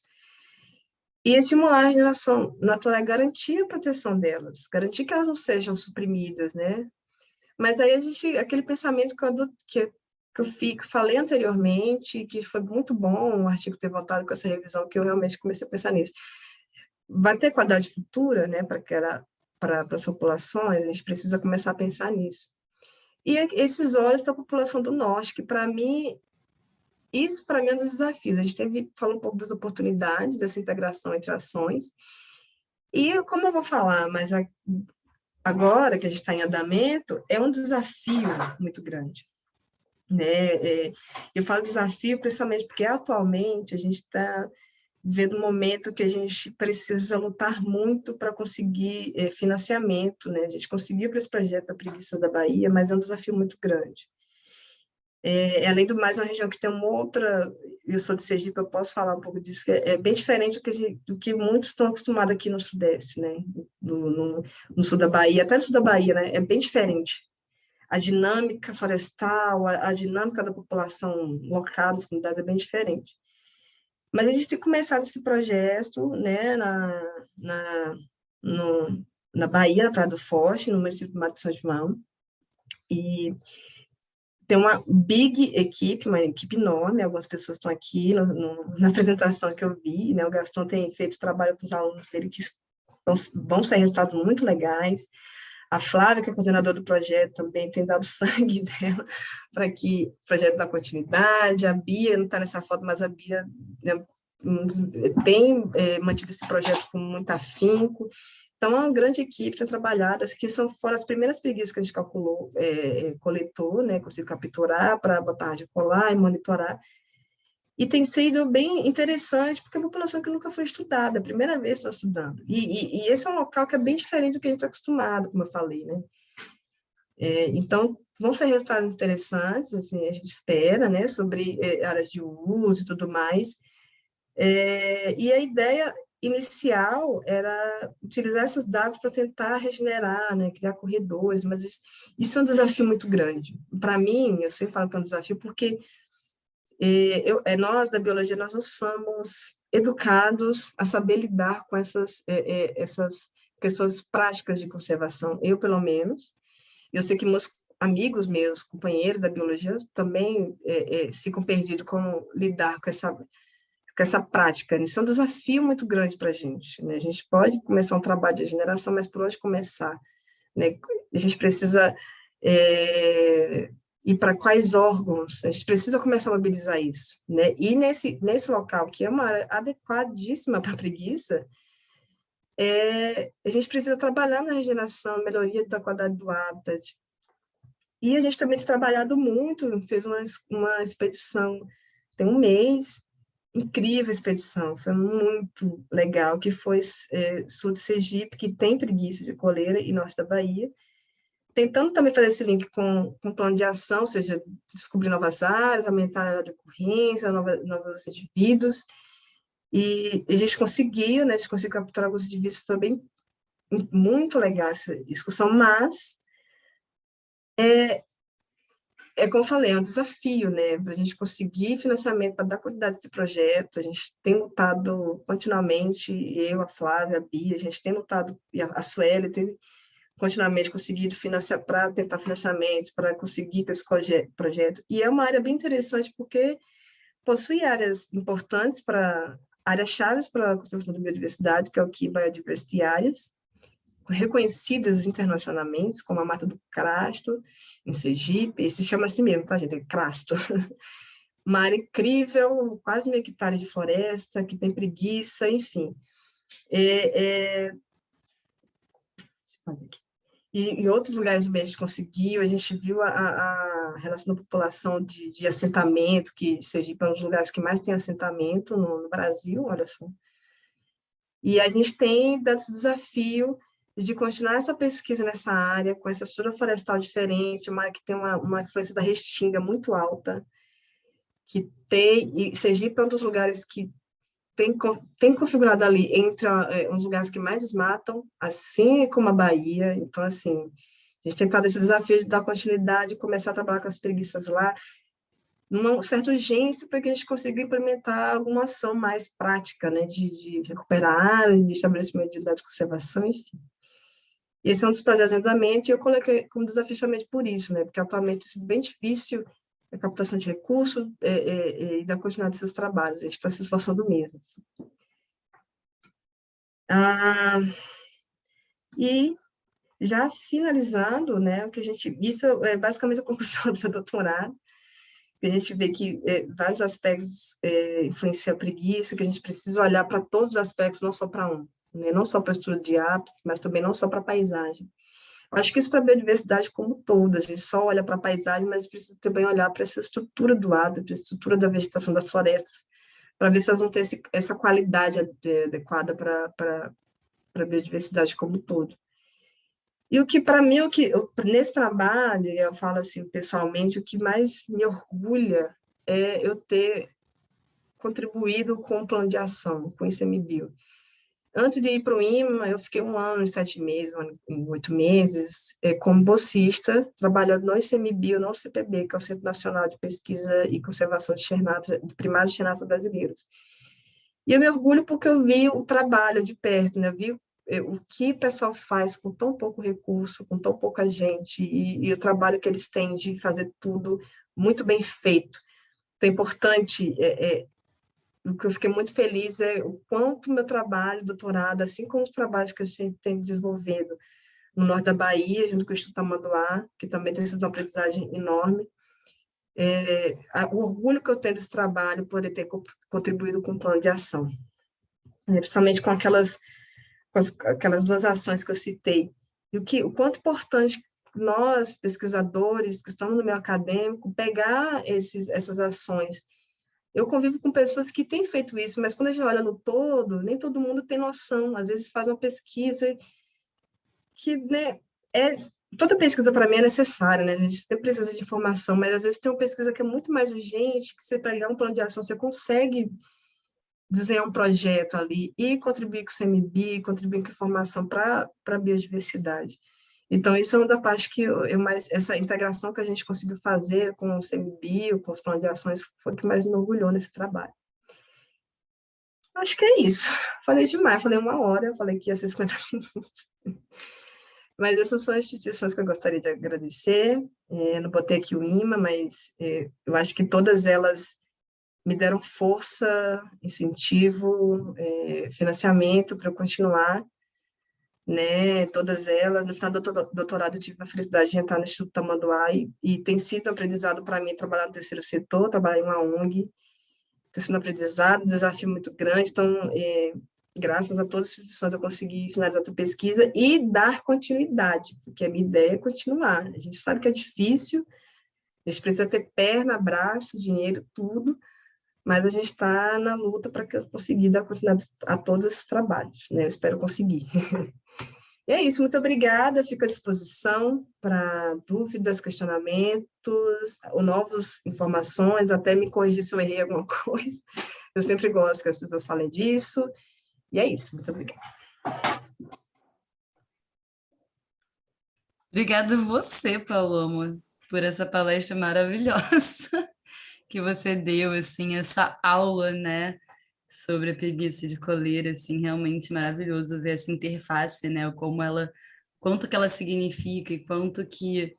E estimular a regeneração natural é garantir a proteção delas, garantir que elas não sejam suprimidas, né? Mas aí aquele pensamento que eu falei anteriormente, que foi muito bom o artigo ter voltado com essa revisão, que eu realmente comecei a pensar nisso. Vai ter qualidade futura, né, para as populações, a gente precisa começar a pensar nisso. E esses olhos para a população do norte, que para mim, isso para mim é um dos desafios. A gente falou um pouco das oportunidades, dessa integração entre ações, e como eu vou falar, mas agora que a gente está em andamento, é um desafio muito grande, né? Eu falo desafio principalmente porque atualmente a gente está vendo um momento que a gente precisa lutar muito para conseguir financiamento, né? A gente conseguiu para esse projeto da Preguiça da Bahia, mas é um desafio muito grande. Além do mais, é uma região que tem uma outra... Eu sou de Sergipe, eu posso falar um pouco disso, que é bem diferente do que muitos estão acostumados aqui no Sudeste, né? No sul da Bahia, até no sul da Bahia, né? É bem diferente. A dinâmica florestal, a dinâmica da população local, das comunidades, é bem diferente. Mas a gente tem começado esse projeto, né, na Bahia, na Praia do Forte, no município de Mato de São João, e tem uma big equipe, uma equipe enorme, algumas pessoas estão aqui na apresentação que eu vi, né, o Gastão tem feito trabalho com os alunos dele que vão sair resultados muito legais. A Flávia, que é coordenadora do projeto, também tem dado sangue dela para que o projeto dê continuidade. A Bia, não está nessa foto, mas a Bia, né, tem mantido esse projeto com muito afinco. Então, é uma grande equipe que tem trabalhado, que foram as primeiras preguiças que a gente calculou, coletou, né, conseguiu capturar para botar de colar e monitorar. E tem sido bem interessante, porque é uma população que nunca foi estudada, é a primeira vez que estou estudando. E esse é um local que é bem diferente do que a gente está acostumado, como eu falei, né? Então, vão ser resultados interessantes, assim, a gente espera, né, sobre áreas de uso e tudo mais. E a ideia inicial era utilizar esses dados para tentar regenerar, né, criar corredores, mas isso é um desafio muito grande. Para mim, eu sempre falo que é um desafio porque nós, da biologia, nós não somos educados a saber lidar com essas questões práticas de conservação, eu, pelo menos. Eu sei que meus amigos meus, companheiros da biologia, também ficam perdidos como lidar com essa prática. Isso é um desafio muito grande para a gente, né? A gente pode começar um trabalho de regeneração, mas por onde começar, né? A gente precisa ir para quais órgãos? A gente precisa começar a mobilizar isso, né? E nesse local, que é uma área adequadíssima para a preguiça, a gente precisa trabalhar na regeneração, melhoria da qualidade do habitat. E a gente também tem trabalhado muito, fez uma expedição, tem um mês, incrível expedição, foi muito legal, que foi sul de Sergipe, que tem preguiça de coleira, e norte da Bahia, tentando também fazer esse link com plano de ação, ou seja, descobrir novas áreas, aumentar a área de ocorrência, novos indivíduos, e a gente conseguiu, né, a gente conseguiu capturar alguns indivíduos, foi bem, muito legal essa discussão, mas como eu falei, é um desafio, né, para a gente conseguir financiamento para dar qualidade a esse projeto. A gente tem lutado continuamente, eu, a Flávia, a Bia, a gente tem lutado, e a Sueli tem continuamente conseguido financiar, para tentar financiamentos, para conseguir com esse projeto. E é uma área bem interessante porque possui áreas importantes áreas chaves para a conservação da biodiversidade, que é o Key Biodiversity Areas, reconhecidas internacionalmente, como a Mata do Crasto, em Sergipe, se chama assim mesmo, tá, gente? É Crasto. Uma área incrível, quase 1.000 hectares de floresta, que tem preguiça, enfim. E em outros lugares a gente conseguiu, a gente viu a relação da população de assentamento, que Sergipe é um dos lugares que mais tem assentamento no Brasil, olha só. E a gente tem dado esse desafio de continuar essa pesquisa nessa área, com essa estrutura florestal diferente, uma área que tem uma influência da restinga muito alta, e Sergipe é um dos lugares que tem configurado ali entre os lugares que mais desmatam, assim como a Bahia. Então, assim, a gente tem tentado esse desafio de dar continuidade, começar a trabalhar com as preguiças lá, numa certa urgência para que a gente consiga implementar alguma ação mais prática, né, de recuperar a área, de estabelecimento de unidade de conservação, enfim. Esse é um dos projetos em andamento, e eu coloquei como desafio justamente por isso, né, porque atualmente tem sido bem difícil a captação de recursos e da continuidade desses trabalhos. A gente está se esforçando mesmo. E já finalizando, né, o que isso é basicamente a conclusão do meu doutorado, que a gente vê que vários aspectos influenciam a preguiça, que a gente precisa olhar para todos os aspectos, não só para um, né, não só para o estudo de hábitos, mas também não só para a paisagem. Acho que isso para a biodiversidade como um todo, a gente só olha para a paisagem, mas precisa também olhar para essa estrutura do hábito, para a estrutura da vegetação das florestas, para ver se elas vão ter essa qualidade adequada para a biodiversidade como um todo. E o que, para mim, nesse trabalho, eu falo assim, pessoalmente, o que mais me orgulha é eu ter contribuído com o plano de ação, com o ICMBio. Antes de ir para o IMA, eu fiquei 1 ano e 7 meses, 1 ano e 8 meses, como bolsista, trabalhando no ICMBio, no CPB, que é o Centro Nacional de Pesquisa e Conservação de Primatas e Xenatas Brasileiros. E eu me orgulho porque eu vi o trabalho de perto, né? Eu vi o que o pessoal faz com tão pouco recurso, com tão pouca gente, e o trabalho que eles têm de fazer tudo muito bem feito. Então, é importante, o que eu fiquei muito feliz é o quanto o meu trabalho, doutorado, assim como os trabalhos que a gente tem desenvolvido no norte da Bahia, junto com o Instituto Tamanduá, que também tem sido uma aprendizagem enorme, o orgulho que eu tenho desse trabalho, poder ter contribuído com o plano de ação, principalmente com aquelas 2 ações que eu citei, e o quanto importante nós, pesquisadores, que estamos no meio acadêmico, pegar essas ações. Eu convivo com pessoas que têm feito isso, mas quando a gente olha no todo, nem todo mundo tem noção. Às vezes faz uma pesquisa que, né, toda pesquisa para mim é necessária, né? A gente sempre precisa de informação, mas às vezes tem uma pesquisa que é muito mais urgente, que você pegar um plano de ação, você consegue desenhar um projeto ali e contribuir com o CMB, contribuir com informação para a biodiversidade. Então, isso é uma da parte que essa integração que a gente conseguiu fazer com o CMB, com os planos de ações, foi o que mais me orgulhou nesse trabalho. Acho que é isso. Falei demais, falei 1 hora, falei que ia ser 50 minutos. Mas essas são as instituições que eu gostaria de agradecer. Não botei aqui o IMA, mas eu acho que todas elas me deram força, incentivo, financiamento para eu continuar, né, todas elas. No final do doutorado, eu tive a felicidade de entrar no Instituto Tamanduá e tem sido um aprendizado para mim trabalhar no terceiro setor, trabalhar em uma ONG, tem sido um aprendizado, um desafio muito grande. Então, graças a todas as instituições, eu consegui finalizar essa pesquisa e dar continuidade, porque a minha ideia é continuar. A gente sabe que é difícil, a gente precisa ter perna, braço, dinheiro, tudo, mas a gente está na luta para que eu consiga dar continuidade a todos esses trabalhos, né? Eu espero conseguir. E é isso, muito obrigada, fico à disposição para dúvidas, questionamentos, ou novas informações, até me corrigir se eu errei alguma coisa. Eu sempre gosto que as pessoas falem disso. E é isso, muito obrigada. Obrigada você, Paloma, por essa palestra maravilhosa que você deu, assim, essa aula, né, sobre a preguiça de coleira, assim, realmente maravilhoso ver essa interface, né, como ela quanto que ela significa e quanto que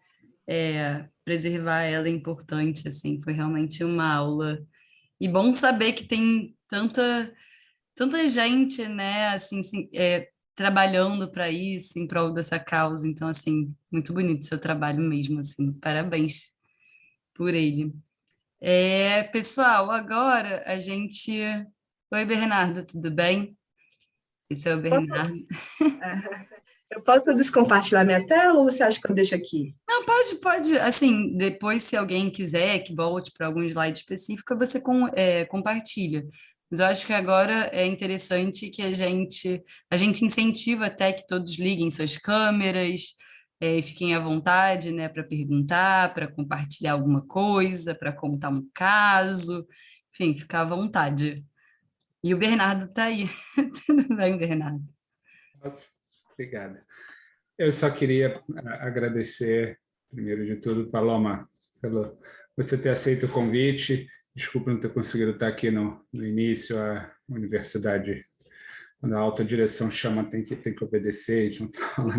preservar ela é importante, assim, foi realmente uma aula. E bom saber que tem tanta gente, né, assim, trabalhando para isso, em prol dessa causa. Então, assim, muito bonito seu trabalho mesmo, assim, parabéns por ele. Pessoal, agora a gente... Oi, Bernardo, tudo bem? Esse é o Posso, Bernardo. eu posso descompartilhar minha tela ou você acha que eu deixo aqui? Não, pode, assim, depois, se alguém quiser que volte para algum slide específico, você compartilha. Mas eu acho que agora é interessante que a gente incentiva até que todos liguem suas câmeras, e fiquem à vontade, né, para perguntar, para compartilhar alguma coisa, para contar um caso, enfim, ficar à vontade. E o Bernardo está aí. Tudo bem, Bernardo? Nossa, obrigado. Eu só queria agradecer, primeiro de tudo, Paloma, pelo você ter aceito o convite. Desculpa não ter conseguido estar aqui no início. A universidade, quando a alta direção chama, tem que obedecer, a gente não está lá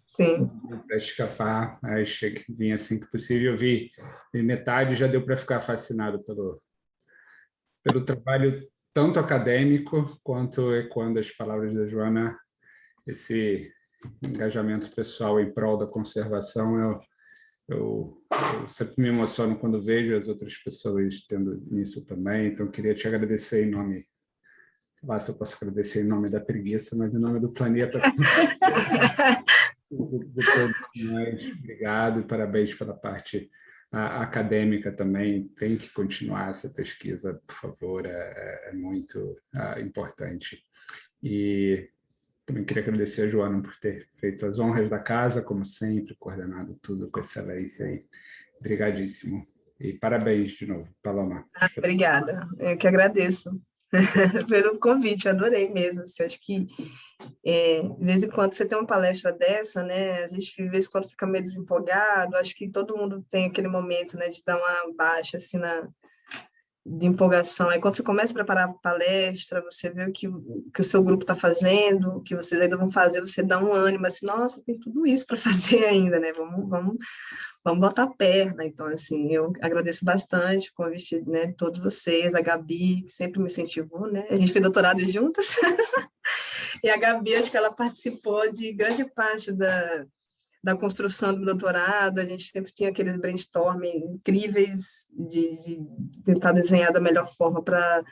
Sim. para escapar. Aí vim assim que possível. Eu vi metade, já deu para ficar fascinado pelo trabalho tanto acadêmico quanto ecoando as palavras da Joana, esse engajamento pessoal em prol da conservação. Eu sempre me emociono quando vejo as outras pessoas tendo isso também, então queria te agradecer em nome, lá se eu posso agradecer em nome da preguiça, mas em nome do planeta, de todos nós. Obrigado e parabéns pela parte acadêmica também. Tem que continuar essa pesquisa, por favor, é muito importante. E também queria agradecer a Joana por ter feito as honras da casa, como sempre, coordenado tudo com excelência. E obrigadíssimo. E parabéns de novo, Paloma. Obrigada, eu que agradeço pelo convite, eu adorei mesmo. Assim, acho que de vez em quando você tem uma palestra dessa, né? A gente de vez em quando fica meio desempolgado. Acho que todo mundo tem aquele momento, né, de dar uma baixa assim de empolgação. Aí quando você começa a preparar a palestra, você vê o que o seu grupo está fazendo, o que vocês ainda vão fazer, você dá um ânimo assim, nossa, tem tudo isso para fazer ainda, né? Vamos botar a perna. Então, assim, eu agradeço bastante o convite, né, de todos vocês, a Gabi, que sempre me incentivou, né? A gente fez doutorado juntas. E a Gabi, acho que ela participou de grande parte da construção do doutorado. A gente sempre tinha aqueles brainstorming incríveis de tentar desenhar da melhor forma para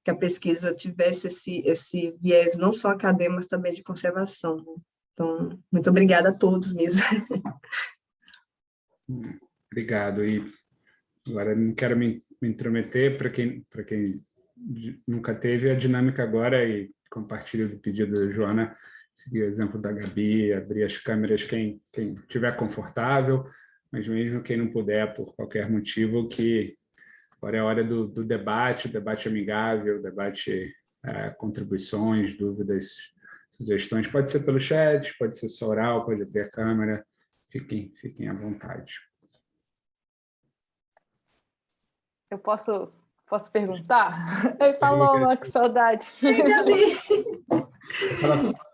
que a pesquisa tivesse esse viés não só acadêmico, mas também de conservação, né? Então, muito obrigada a todos mesmo. Obrigado. E agora não quero me intrometer, para quem nunca teve a dinâmica agora, e compartilho do pedido da Joana, seguir o exemplo da Gabi, abrir as câmeras quem estiver confortável, mas mesmo quem não puder, por qualquer motivo, que agora é a hora do debate, o debate amigável, o debate, contribuições, dúvidas, sugestões. Pode ser pelo chat, pode ser só oral, pode abrir a câmera. Fiquem à vontade. Eu posso perguntar? Oi, Paloma, que saudade. Oi, Gabi!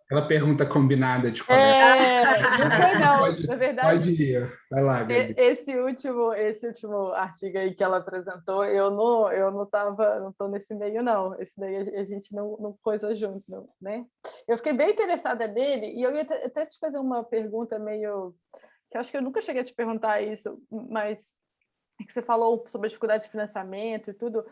Aquela pergunta combinada de colega. Não foi não, na verdade. Pode ir, vai lá, Gabi. Esse último artigo aí que ela apresentou, eu não estou nesse meio, não. Esse daí a gente não coisa junto, não, né? Eu fiquei bem interessada nele, e eu ia até te fazer uma pergunta meio... que eu acho que eu nunca cheguei a te perguntar isso, mas é que você falou sobre a dificuldade de financiamento e tudo,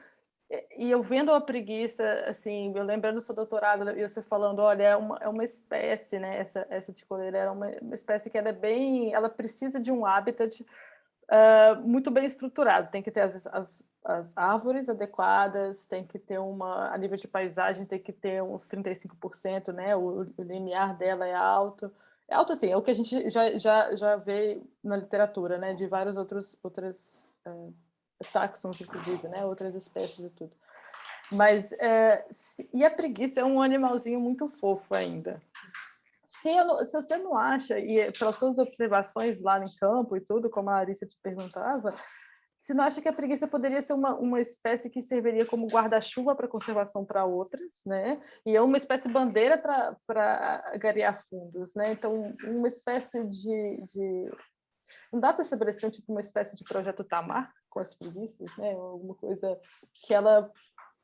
e eu vendo a preguiça, assim, eu lembrando do seu doutorado, e você falando, olha, é uma espécie, né, essa ticoleira é uma espécie que ela precisa de um habitat muito bem estruturado, tem que ter as árvores adequadas, tem que ter a nível de paisagem, tem que ter uns 35%, né, o limiar dela é alto assim, é o que a gente já vê na literatura, né, de vários outras táxons, inclusive, né, outras espécies e tudo. Mas, e a preguiça é um animalzinho muito fofo ainda. Se você não acha, e pelas suas observações lá em campo e tudo, como a Larissa te perguntava, se não acha que a preguiça poderia ser uma espécie que serviria como guarda-chuva para conservação para outras, né? E é uma espécie bandeira para angariar fundos, né? Então, uma espécie de... Não dá para estabelecer tipo, uma espécie de projeto Tamar com as preguiças, né? Alguma coisa que ela...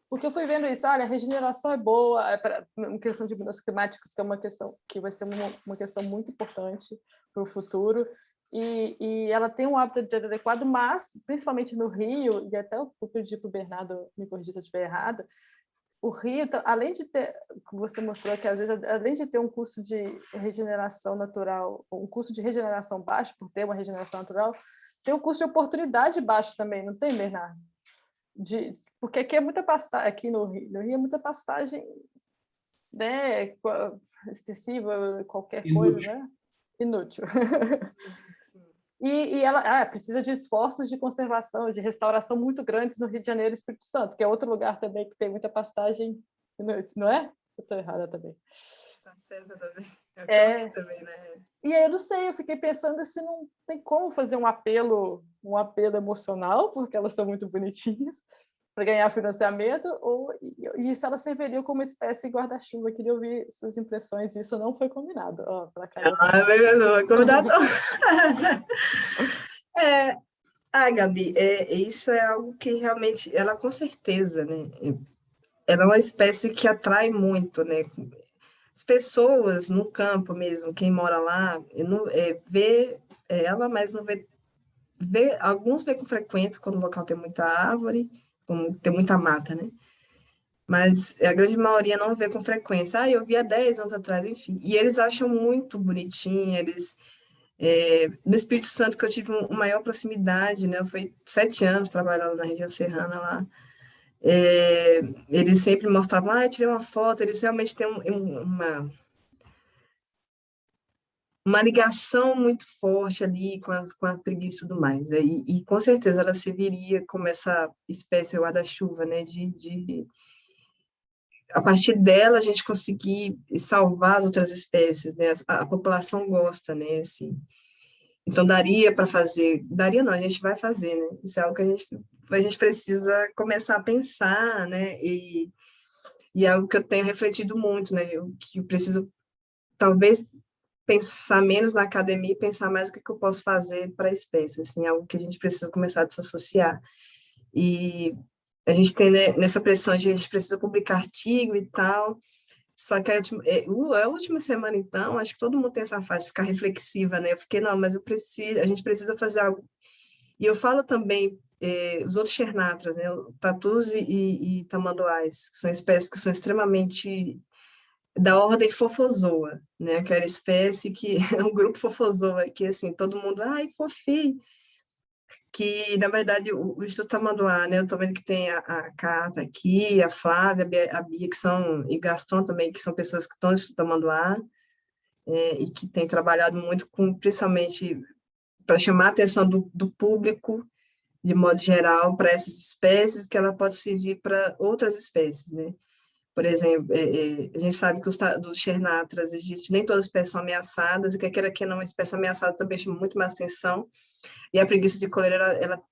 Porque eu fui vendo isso, olha, a regeneração é boa, uma questão de mudanças climáticas, que é uma questão que vai ser uma questão muito importante para o futuro, e ela tem um hábitat adequado, mas, principalmente no Rio, e até eu pedi para o Bernardo me corrigir se eu estiver errada, o Rio, além de ter, como você mostrou que às vezes, além de ter um custo de regeneração natural, um custo de regeneração baixo, por ter uma regeneração natural, tem um custo de oportunidade baixo também, não tem, Bernardo? Porque aqui é muita pastagem, aqui no Rio é muita pastagem, né, excessiva, qualquer Inútil. coisa, né? Inútil. E ela precisa de esforços de conservação, de restauração muito grandes no Rio de Janeiro e Espírito Santo, que é outro lugar também que tem muita pastagem inútil, não é? Eu estou errada também. Tá certo também. Também, né? E aí eu não sei, eu fiquei pensando se não tem como fazer um apelo emocional, porque elas são muito bonitinhas, para ganhar financiamento, e se ela serviria como espécie de guarda-chuva. Eu queria ouvir suas impressões, isso não foi combinado. Não é combinado. Gabi, isso é algo que realmente, ela com certeza, né? Ela é uma espécie que atrai muito, né? As pessoas no campo mesmo, quem mora lá, vê ela, mas não vê, alguns vê com frequência quando o local tem muita árvore, tem muita mata, né? Mas a grande maioria não vê com frequência. Eu vi há 10 anos atrás, enfim. E eles acham muito bonitinho, no Espírito Santo, que eu tive uma maior proximidade, né? Foi 7 anos trabalhando na região serrana lá. Eles sempre mostravam, eu tirei uma foto, eles realmente têm uma ligação muito forte ali com a preguiça e tudo mais. E com certeza ela se viria como essa espécie guarda-chuva, né? A partir dela a gente conseguir salvar as outras espécies, né? A população gosta, né? Assim. Então daria para fazer, daria não, a gente vai fazer, né? Isso é algo que a gente precisa começar a pensar, né? E é algo que eu tenho refletido muito, né? Que eu preciso talvez pensar menos na academia e pensar mais o que eu posso fazer para a espécie, assim, algo que a gente precisa começar a desassociar. E a gente tem, né, nessa pressão de a gente precisa publicar artigo e tal, só que a última semana, então, acho que todo mundo tem essa fase de ficar reflexiva, né? Eu fiquei, não, mas a gente precisa fazer algo. E eu falo também, os outros chernatras, né? Tatus e tamanduás, que são espécies que são extremamente da ordem Fofozoa, né? Aquela espécie que é um grupo Fofozoa, que assim, todo mundo, ai, fofinho, que na verdade o Instituto Tamanduá, né? Eu tô vendo que tem a Cata aqui, a Flávia, a Bia, que são, e Gaston também, que são pessoas que estão no Instituto Tamanduá, e que têm trabalhado muito com, principalmente, para chamar a atenção do público, de modo geral, para essas espécies, que ela pode servir para outras espécies, né? Por exemplo, a gente sabe que dos chernatras, nem todas as espécies são ameaçadas, e que aquela que não é uma espécie ameaçada também chama muito mais atenção, e a preguiça de coleira, ela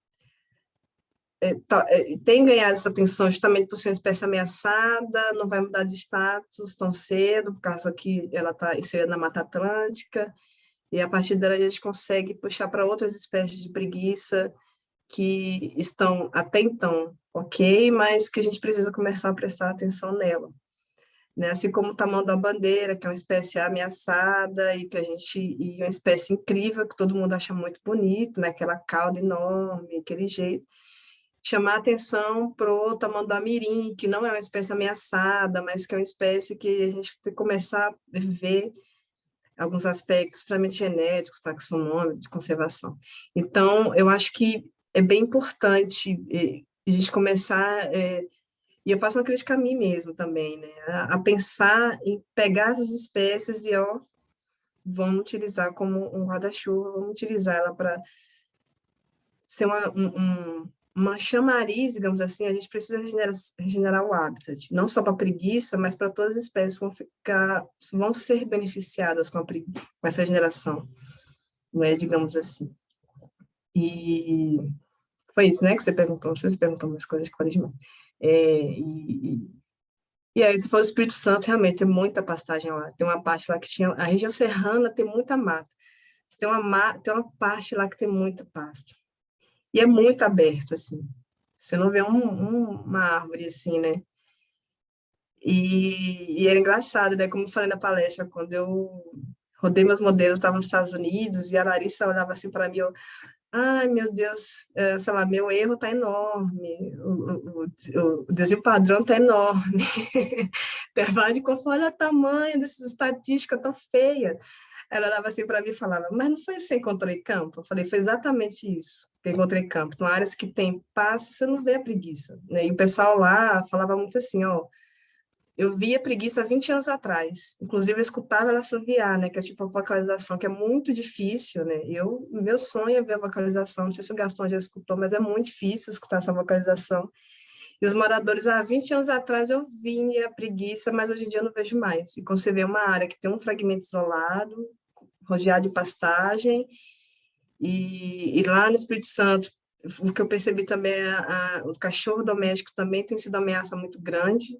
tem ganhado essa atenção justamente por ser uma espécie ameaçada, não vai mudar de status tão cedo, por causa que ela está inserida na Mata Atlântica, e a partir dela a gente consegue puxar para outras espécies de preguiça que estão até então ok, mas que a gente precisa começar a prestar atenção nela. Né? Assim como o tamanduá-bandeira, que é uma espécie ameaçada e uma espécie incrível, que todo mundo acha muito bonito, né? Aquela cauda enorme, aquele jeito. Chamar a atenção para o tamanduá-mirim, que não é uma espécie ameaçada, mas que é uma espécie que a gente tem que começar a ver alguns aspectos puramente genéticos, taxonômicos, de conservação. Então, eu acho que é bem importante a gente começar, e eu faço uma crítica a mim mesmo também, né, a pensar em pegar essas espécies e, vamos utilizar como um guarda-chuva, vamos utilizar ela para ser uma chamariz, digamos assim. A gente precisa regenerar o habitat, não só para a preguiça, mas para todas as espécies vão ser beneficiadas com essa regeneração, não é, digamos assim. E Foi isso, né, que você perguntou, você perguntou umas coisas de Quaresma. E aí, se for o Espírito Santo, realmente tem muita pastagem lá. Tem uma parte lá que tinha... A região serrana tem muita mata. Tem uma parte lá que tem muita pasto. E é muito aberto, assim. Você não vê uma árvore assim, né? E era engraçado, né? Como eu falei na palestra, quando eu rodei meus modelos, estava nos Estados Unidos, e a Larissa olhava assim para mim, ai, meu Deus, sei lá, meu erro está enorme, o desvio padrão está enorme. Intervalo de conforto, olha o tamanho dessas estatísticas tão feia. Ela olhava assim para mim e falava, mas não foi isso que você encontrou em campo? Eu falei, foi exatamente isso que eu encontrei em campo. Em áreas que tem passo, você não vê a preguiça, né? E o pessoal lá falava muito assim, ó, eu via preguiça há 20 anos atrás. Inclusive, eu escutava ela assoviar, né? Que é tipo a vocalização, que é muito difícil, né? Meu sonho é ver a vocalização. Não sei se o Gastão já escutou, mas é muito difícil escutar essa vocalização. E os moradores, há 20 anos atrás, eu via a preguiça, mas hoje em dia eu não vejo mais. E quando você vê uma área que tem um fragmento isolado, rodeado de pastagem, e lá no Espírito Santo, o que eu percebi também é o cachorro doméstico também tem sido uma ameaça muito grande.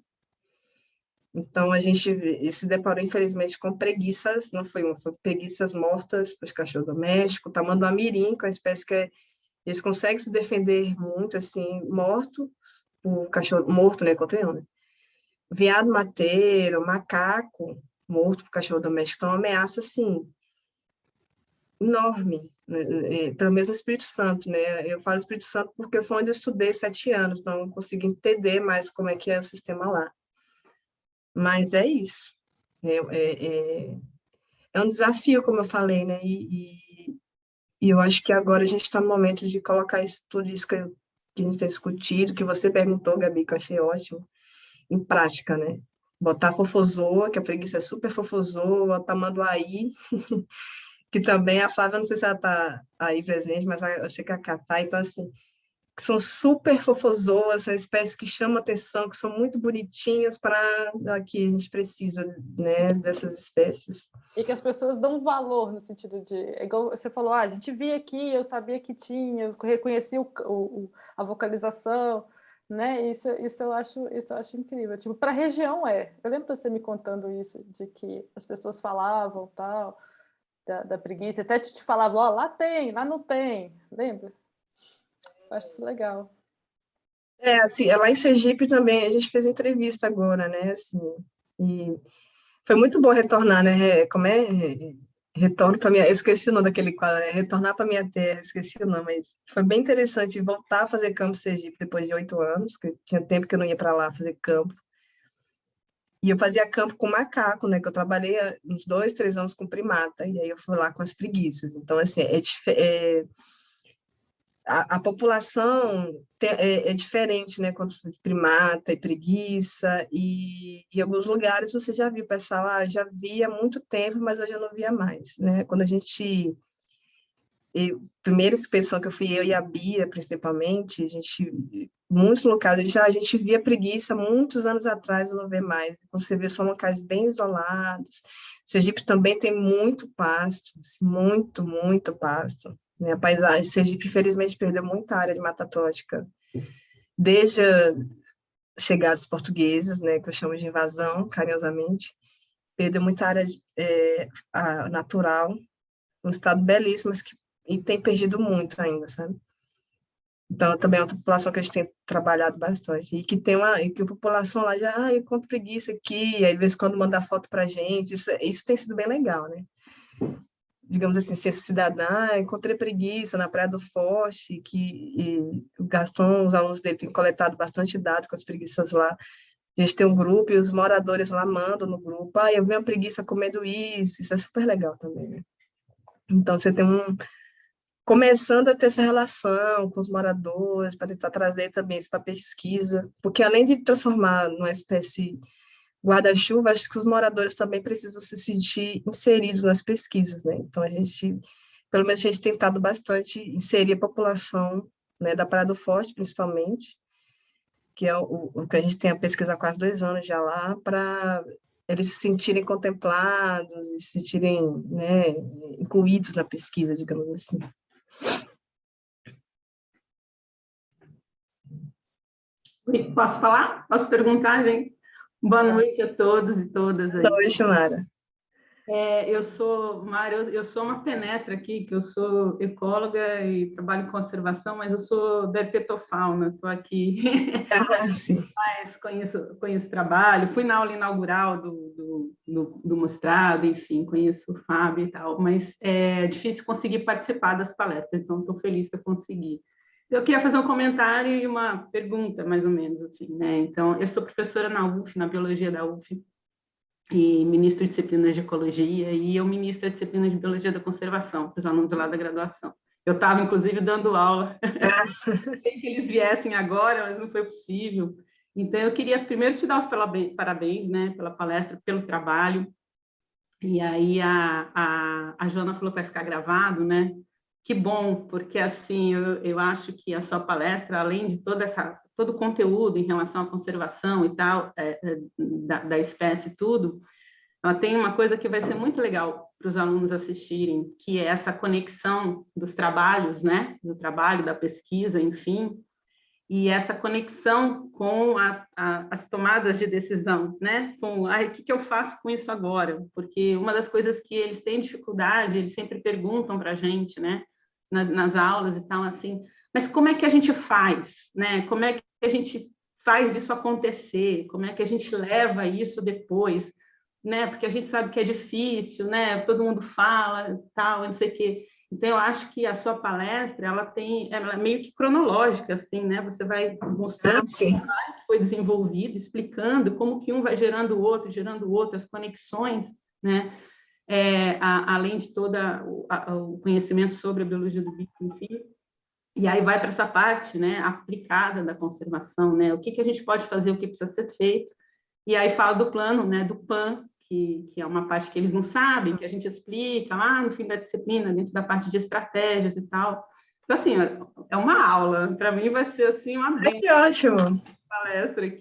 Então, a gente se deparou, infelizmente, com preguiças, não foi uma, foi preguiças mortas para os cachorros domésticos, tamanduá-mirim, que é uma espécie que eles conseguem se defender muito, assim, morto, o cachorro morto, né, contra né? Veado mateiro, macaco morto por cachorro doméstico, então é uma ameaça, assim, enorme, né? Pelo menos no Espírito Santo, né? Eu falo Espírito Santo porque foi onde eu estudei 7 anos, então eu consigo entender mais como é que é o sistema lá. Mas é isso. É, é, é, é um desafio, como eu falei, né? E eu acho que agora a gente está no momento de colocar isso, tudo isso que a gente tem discutido, que você perguntou, Gabi, que eu achei ótimo, em prática, né? Botar fofozoa, que a preguiça é super fofozoa, tamanduaí, que também a Flávia, não sei se ela está aí presente, mas eu achei que a Catá, então, assim, que são super fofozoas, são espécies que chamam atenção, que são muito bonitinhas para aqui a gente precisa, né, dessas espécies. E que as pessoas dão valor no sentido de, é igual você falou, a gente via aqui, eu sabia que tinha, eu reconheci a vocalização, né? Isso eu acho incrível. Tipo, para a região eu lembro de você me contando isso, de que as pessoas falavam tal da preguiça, até te falavam, ó, lá tem, lá não tem, lembra? Eu acho isso legal. Assim, lá em Sergipe também, a gente fez entrevista agora, né, assim, e foi muito bom retornar, né, como é, retorno para minha, eu esqueci o nome daquele quadro, né? Retornar para minha terra, esqueci o nome, mas foi bem interessante voltar a fazer campo em Sergipe depois de 8 anos, que tinha tempo que eu não ia para lá fazer campo, e eu fazia campo com macaco, né, que eu trabalhei uns 2, 3 anos com primata, e aí eu fui lá com as preguiças, então, assim, a população é diferente, né? Quando primata e preguiça, e em alguns lugares você já viu, pessoal, já via há muito tempo, mas hoje eu não via mais, né? Quando a gente... primeira expedição que eu fui, eu e a Bia, principalmente, muitos locais, a gente via preguiça muitos anos atrás, eu não vê mais. Você vê, são locais bem isolados. Sergipe também tem muito pasto, assim, muito, muito pasto. Né? A paisagem, Sergipe, infelizmente, perdeu muita área de Mata Atlântica, desde a chegada dos portugueses, né, que eu chamo de invasão, carinhosamente, perdeu muita área natural, um estado belíssimo, mas e tem perdido muito ainda, sabe? Então, também é uma população que a gente tem trabalhado bastante, e que a população lá já, eu conto preguiça aqui, aí de vez em quando manda foto pra gente, isso tem sido bem legal, né? Digamos assim, ser cidadã, encontrei preguiça na Praia do Forte, o Gaston, os alunos dele têm coletado bastante dados com as preguiças lá. A gente tem um grupo e os moradores lá mandam no grupo, eu vi uma preguiça comendo isso é super legal também, né? Então, você tem começando a ter essa relação com os moradores, para tentar trazer também isso para a pesquisa, porque além de transformar numa espécie guarda-chuva, acho que os moradores também precisam se sentir inseridos nas pesquisas, né? Então, pelo menos a gente tem tentado bastante inserir a população, né, da Praia do Forte, principalmente, que é o que a gente tem a pesquisa há quase 2 anos já lá, para eles se sentirem contemplados e se sentirem, né, incluídos na pesquisa, digamos assim. Posso falar? Posso perguntar, gente? Boa noite a todos e todas aí. Boa noite, Mara. Eu sou, Mara, eu sou uma penetra aqui, que eu sou ecóloga e trabalho em conservação, mas eu sou da herpetofauna, estou aqui, Sim. mas conheço o trabalho, fui na aula inaugural do mestrado, enfim, conheço o Fábio e tal, mas é difícil conseguir participar das palestras, então estou feliz que eu consegui. Eu queria fazer um comentário e uma pergunta, mais ou menos, assim, né? Então, eu sou professora na UF, na biologia da UF, e ministro de disciplinas de ecologia, e eu ministro a disciplina de biologia da conservação para os alunos lá da graduação. Eu estava, inclusive, dando aula. Sei que eles viessem agora, mas não foi possível. Então, eu queria primeiro te dar os parabéns, né, pela palestra, pelo trabalho. E aí a Joana falou que vai ficar gravado, né? Que bom, porque assim, eu acho que a sua palestra, além de todo o conteúdo em relação à conservação e tal, da espécie e tudo, ela tem uma coisa que vai ser muito legal para os alunos assistirem, que é essa conexão dos trabalhos, né? Do trabalho, da pesquisa, enfim, e essa conexão com as tomadas de decisão, né? Com, o que eu faço com isso agora? Porque uma das coisas que eles têm dificuldade, eles sempre perguntam para a gente, né? Nas aulas e tal, assim, mas como é que a gente faz, né? Como é que a gente faz isso acontecer? Como é que a gente leva isso depois, né? Porque a gente sabe que é difícil, né? Todo mundo fala, tal, não sei o quê. Então, eu acho que a sua palestra, ela é meio que cronológica, assim, né? Você vai mostrando o que foi desenvolvido, explicando como que um vai gerando o outro, as conexões, né? Além de todo o conhecimento sobre a biologia do bicho, enfim. E aí vai para essa parte, né, aplicada da conservação, né? O que a gente pode fazer, o que precisa ser feito. E aí fala do plano, né, do PAN, que é uma parte que eles não sabem, que a gente explica lá no fim da disciplina, dentro da parte de estratégias e tal. Então, assim, é uma aula. Para mim vai ser, assim, uma bem Que ótimo! Palestra aqui.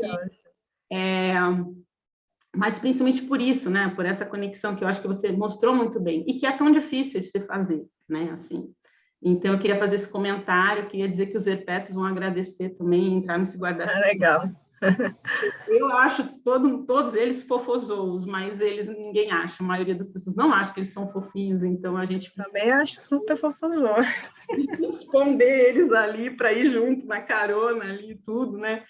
Mas principalmente por isso, né, por essa conexão que eu acho que você mostrou muito bem, e que é tão difícil de se fazer, né, assim. Então, eu queria fazer esse comentário, queria dizer que os herpetos vão agradecer também, entrar nesse guarda-chuva. Legal. Eu acho todos eles fofozous, mas ninguém acha, a maioria das pessoas não acha que eles são fofinhos, então a gente também acho super fofozão. Esconder eles ali para ir junto na carona ali e tudo, né?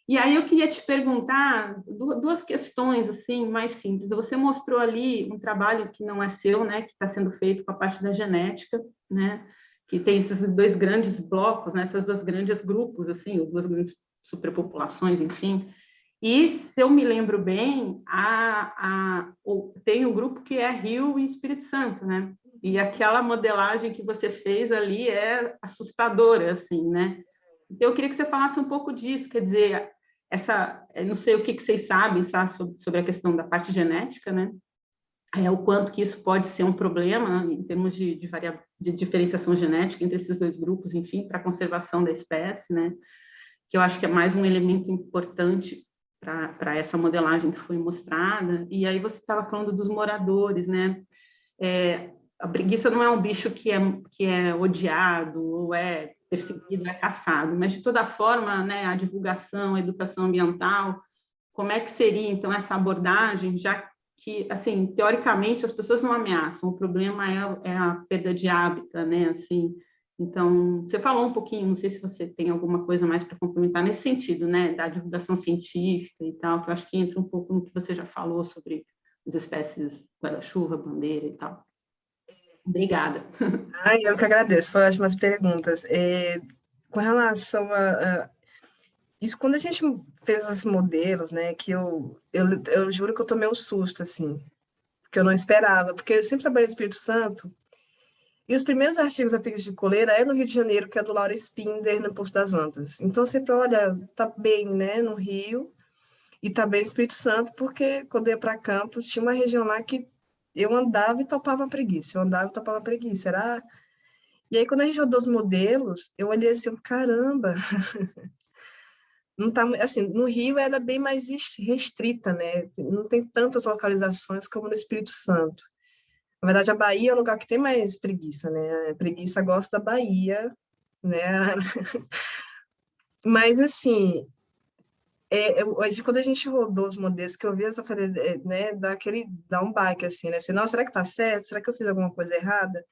E aí eu queria te perguntar duas questões assim mais simples. Você mostrou ali um trabalho que não é seu, né? Que está sendo feito com a parte da genética, né? Que tem esses dois grandes blocos, né? Essas duas grandes grupos, assim, duas grandes superpopulações, enfim. E, se eu me lembro bem, tem um grupo que é Rio e Espírito Santo, né? E aquela modelagem que você fez ali é assustadora, assim, né? Então, eu queria que você falasse um pouco disso, quer dizer, não sei o que vocês sabem, sabe, sobre a questão da parte genética, né? O quanto que isso pode ser um problema, né, em termos de diferenciação genética entre esses dois grupos, enfim, para a conservação da espécie, né? Que eu acho que é mais um elemento importante para essa modelagem que foi mostrada. E aí você estava falando dos moradores, né? A preguiça não é um bicho que é odiado ou é perseguido, é caçado, mas de toda forma, né, a divulgação, a educação ambiental, como é que seria então essa abordagem, já que, assim, teoricamente as pessoas não ameaçam, o problema é a perda de hábitat, né, assim. Então, você falou um pouquinho, não sei se você tem alguma coisa mais para complementar nesse sentido, né, da divulgação científica e tal, que eu acho que entra um pouco no que você já falou sobre as espécies guarda-chuva, bandeira e tal. Obrigada. Eu que agradeço, foram ótimas perguntas. Com relação a isso, quando a gente fez os modelos, né, que eu juro que eu tomei um susto, assim, porque eu não esperava, porque eu sempre trabalhei no Espírito Santo, e os primeiros artigos da preguiça de coleira é no Rio de Janeiro, que é do Laura Spinder, no Poço das Antas. Então, sempre, olha, tá bem, né, no Rio, e tá bem no Espírito Santo, porque quando eu ia para Campos, tinha uma região lá que eu andava e topava a preguiça, E aí, quando a gente rodou os modelos, eu olhei assim, caramba, não tá, assim, no Rio ela é bem mais restrita, né? Não tem tantas localizações como no Espírito Santo. Na verdade, a Bahia é o lugar que tem mais preguiça, né? A preguiça gosta da Bahia, né? Mas, assim, Quando a gente rodou os modelos que eu vi, eu só falei, né, dá um baque, assim, né? Assim, não, será que tá certo? Será que eu fiz alguma coisa errada?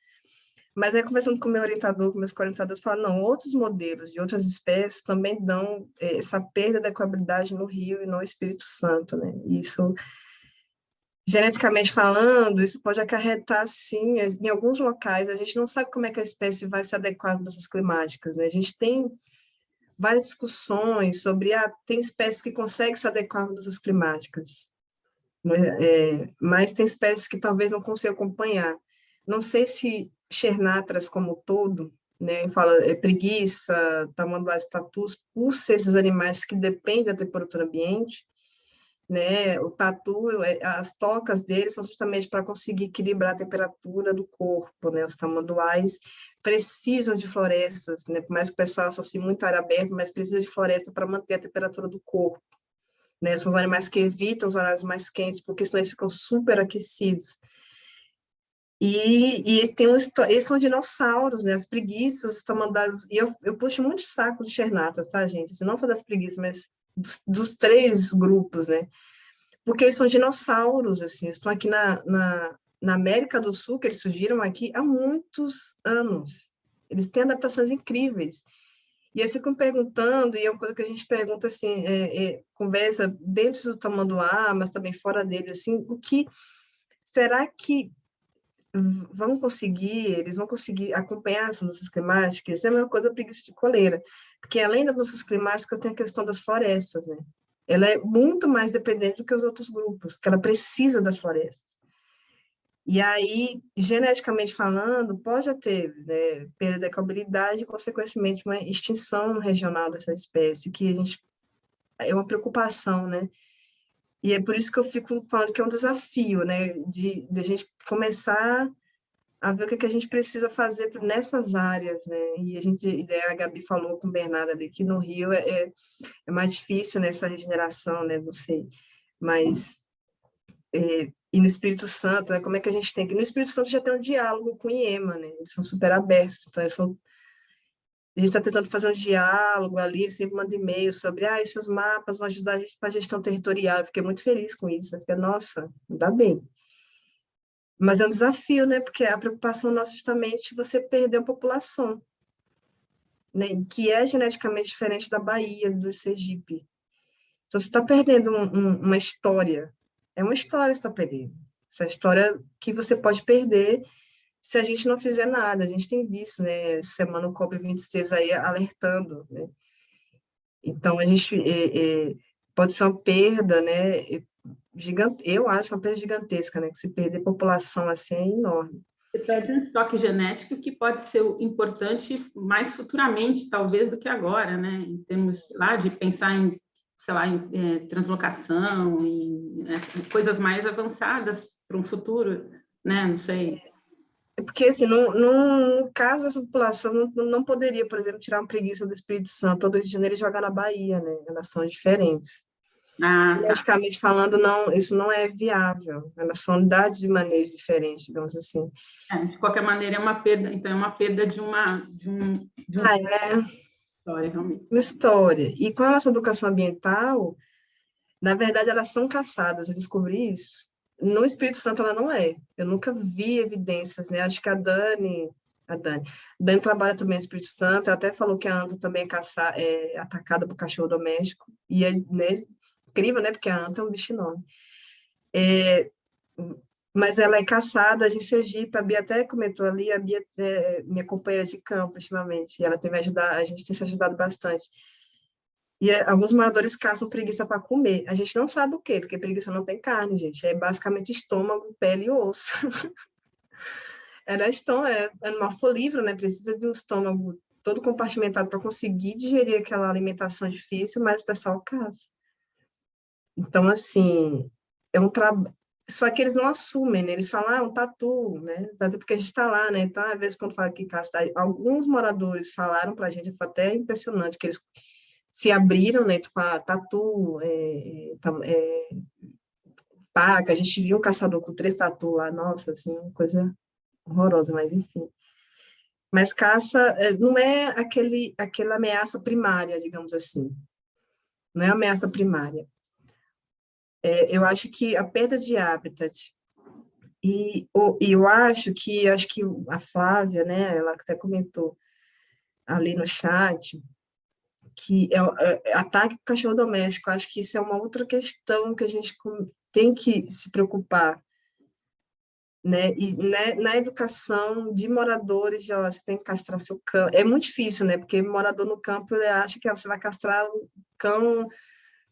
Mas aí, conversando com o meu orientador, com meus co-orientadores, falaram, não, outros modelos de outras espécies também dão essa perda da equabilidade no rio e no Espírito Santo, né? Isso, geneticamente falando, isso pode acarretar, sim, em alguns locais, a gente não sabe como é que a espécie vai se adequar às mudanças climáticas, né? A gente tem várias discussões sobre, tem espécies que conseguem se adequar às mudanças climáticas, né? Mas tem espécies que talvez não consigam acompanhar. Não sei se Chernatras como um todo, né, fala preguiça, tamanduás, tatus, por ser esses animais que dependem da temperatura ambiente, né, o tatu, as tocas deles são justamente para conseguir equilibrar a temperatura do corpo, né, os tamanduás precisam de florestas, né, por mais que o pessoal associe muito a área aberta, mas precisa de floresta para manter a temperatura do corpo, né, são os animais que evitam os horários mais quentes, porque senão eles ficam super aquecidos. E eles são dinossauros, né? As preguiças, os tamanduás, e eu puxo muito saco de Chernatras, tá, gente? Assim, não só das preguiças, mas dos três grupos, né? Porque eles são dinossauros, assim, eles estão aqui na América do Sul, que eles surgiram aqui há muitos anos. Eles têm adaptações incríveis. E eu fico me perguntando, e é uma coisa que a gente pergunta, assim, conversa dentro do tamanduá, mas também fora dele, assim, será que eles vão conseguir acompanhar as mudanças climáticas? Isso é a mesma coisa da preguiça de coleira, porque além das mudanças climáticas, tem a questão das florestas, né? Ela é muito mais dependente do que os outros grupos, que ela precisa das florestas. E aí, geneticamente falando, pode ter, né, perda da equabilidade e, consequentemente, uma extinção regional dessa espécie, que é uma preocupação, né? E é por isso que eu fico falando que é um desafio, né, de a gente começar a ver o que a gente precisa fazer nessas áreas, né? E a Gabi falou com o Bernardo ali que no Rio é mais difícil nessa regeneração, né? Não sei, mas e no Espírito Santo, né? Como é que a gente tem que no Espírito Santo já tem um diálogo com o IEMA, né? Eles são super abertos, então a gente está tentando fazer um diálogo ali, ele sempre manda e-mail sobre, esses mapas vão ajudar a gente para a gestão territorial. Eu fiquei muito feliz com isso, né? Fiquei, nossa, ainda bem. Mas é um desafio, né? Porque a preocupação nossa é justamente você perder a população, né? Que é geneticamente diferente da Bahia, do Sergipe. Então, você está perdendo uma história. É uma história que você está perdendo. Essa história que você pode perder se a gente não fizer nada. A gente tem visto, né? Essa semana o COP26 aí alertando, né? Então, a gente pode ser uma perda, né? Eu acho uma perda gigantesca, né? Que se perder população assim é enorme. Você perde um estoque genético que pode ser importante mais futuramente, talvez, do que agora, né? Em termos lá de pensar em, sei lá, em translocação, em coisas mais avançadas para um futuro, né? Não sei. Porque, assim, no caso dessa população, não poderia, por exemplo, tirar uma preguiça do Espírito Santo ou do Rio de Janeiro e jogar na Bahia, né? Elas são diferentes. Ah, tá. Geneticamente falando, não, isso não é viável. Elas são unidades de manejo diferentes, digamos assim. De qualquer maneira, é uma perda. Então, é uma perda de uma história, realmente. Uma história. E com a nossa educação ambiental, na verdade, elas são caçadas. Eu descobri isso. No Espírito Santo, ela não é. Eu nunca vi evidências, né? Acho que a Dani trabalha também no Espírito Santo. Ela até falou que a anta também é atacada por cachorro doméstico. E é, né, incrível, né? Porque a anta é um bicho enorme. Mas ela é caçada em Sergipe. A Bia até comentou ali. A Bia é minha companheira de campo, ultimamente. E ela tem me ajudado, a gente tem se ajudado bastante. E alguns moradores caçam preguiça para comer. A gente não sabe o quê, porque preguiça não tem carne, gente. É basicamente estômago, pele e osso. É animal folívoro, né? Precisa de um estômago todo compartimentado para conseguir digerir aquela alimentação difícil, mas o pessoal caça. Então, assim, é um trabalho. Só que eles não assumem, né? Eles falam, é um tatu, né? Tatu porque a gente está lá, né? Então, às vezes, quando fala que caça, alguns moradores falaram para a gente, foi até impressionante, que eles se abriram, né, tipo, a tatu, paca, a gente viu um caçador com 3 tatu lá, nossa, assim, uma coisa horrorosa, mas enfim. Mas caça não é aquela ameaça primária, digamos assim. não é ameaça primária. Eu acho que a perda de habitat, e eu acho que a Flávia, né, ela até comentou ali no chat, que ataque ao cachorro doméstico, acho que isso é uma outra questão que a gente tem que se preocupar, né? E na educação de moradores, ó, você tem que castrar seu cão. É muito difícil, né? Porque morador no campo ele acha que você vai castrar o cão,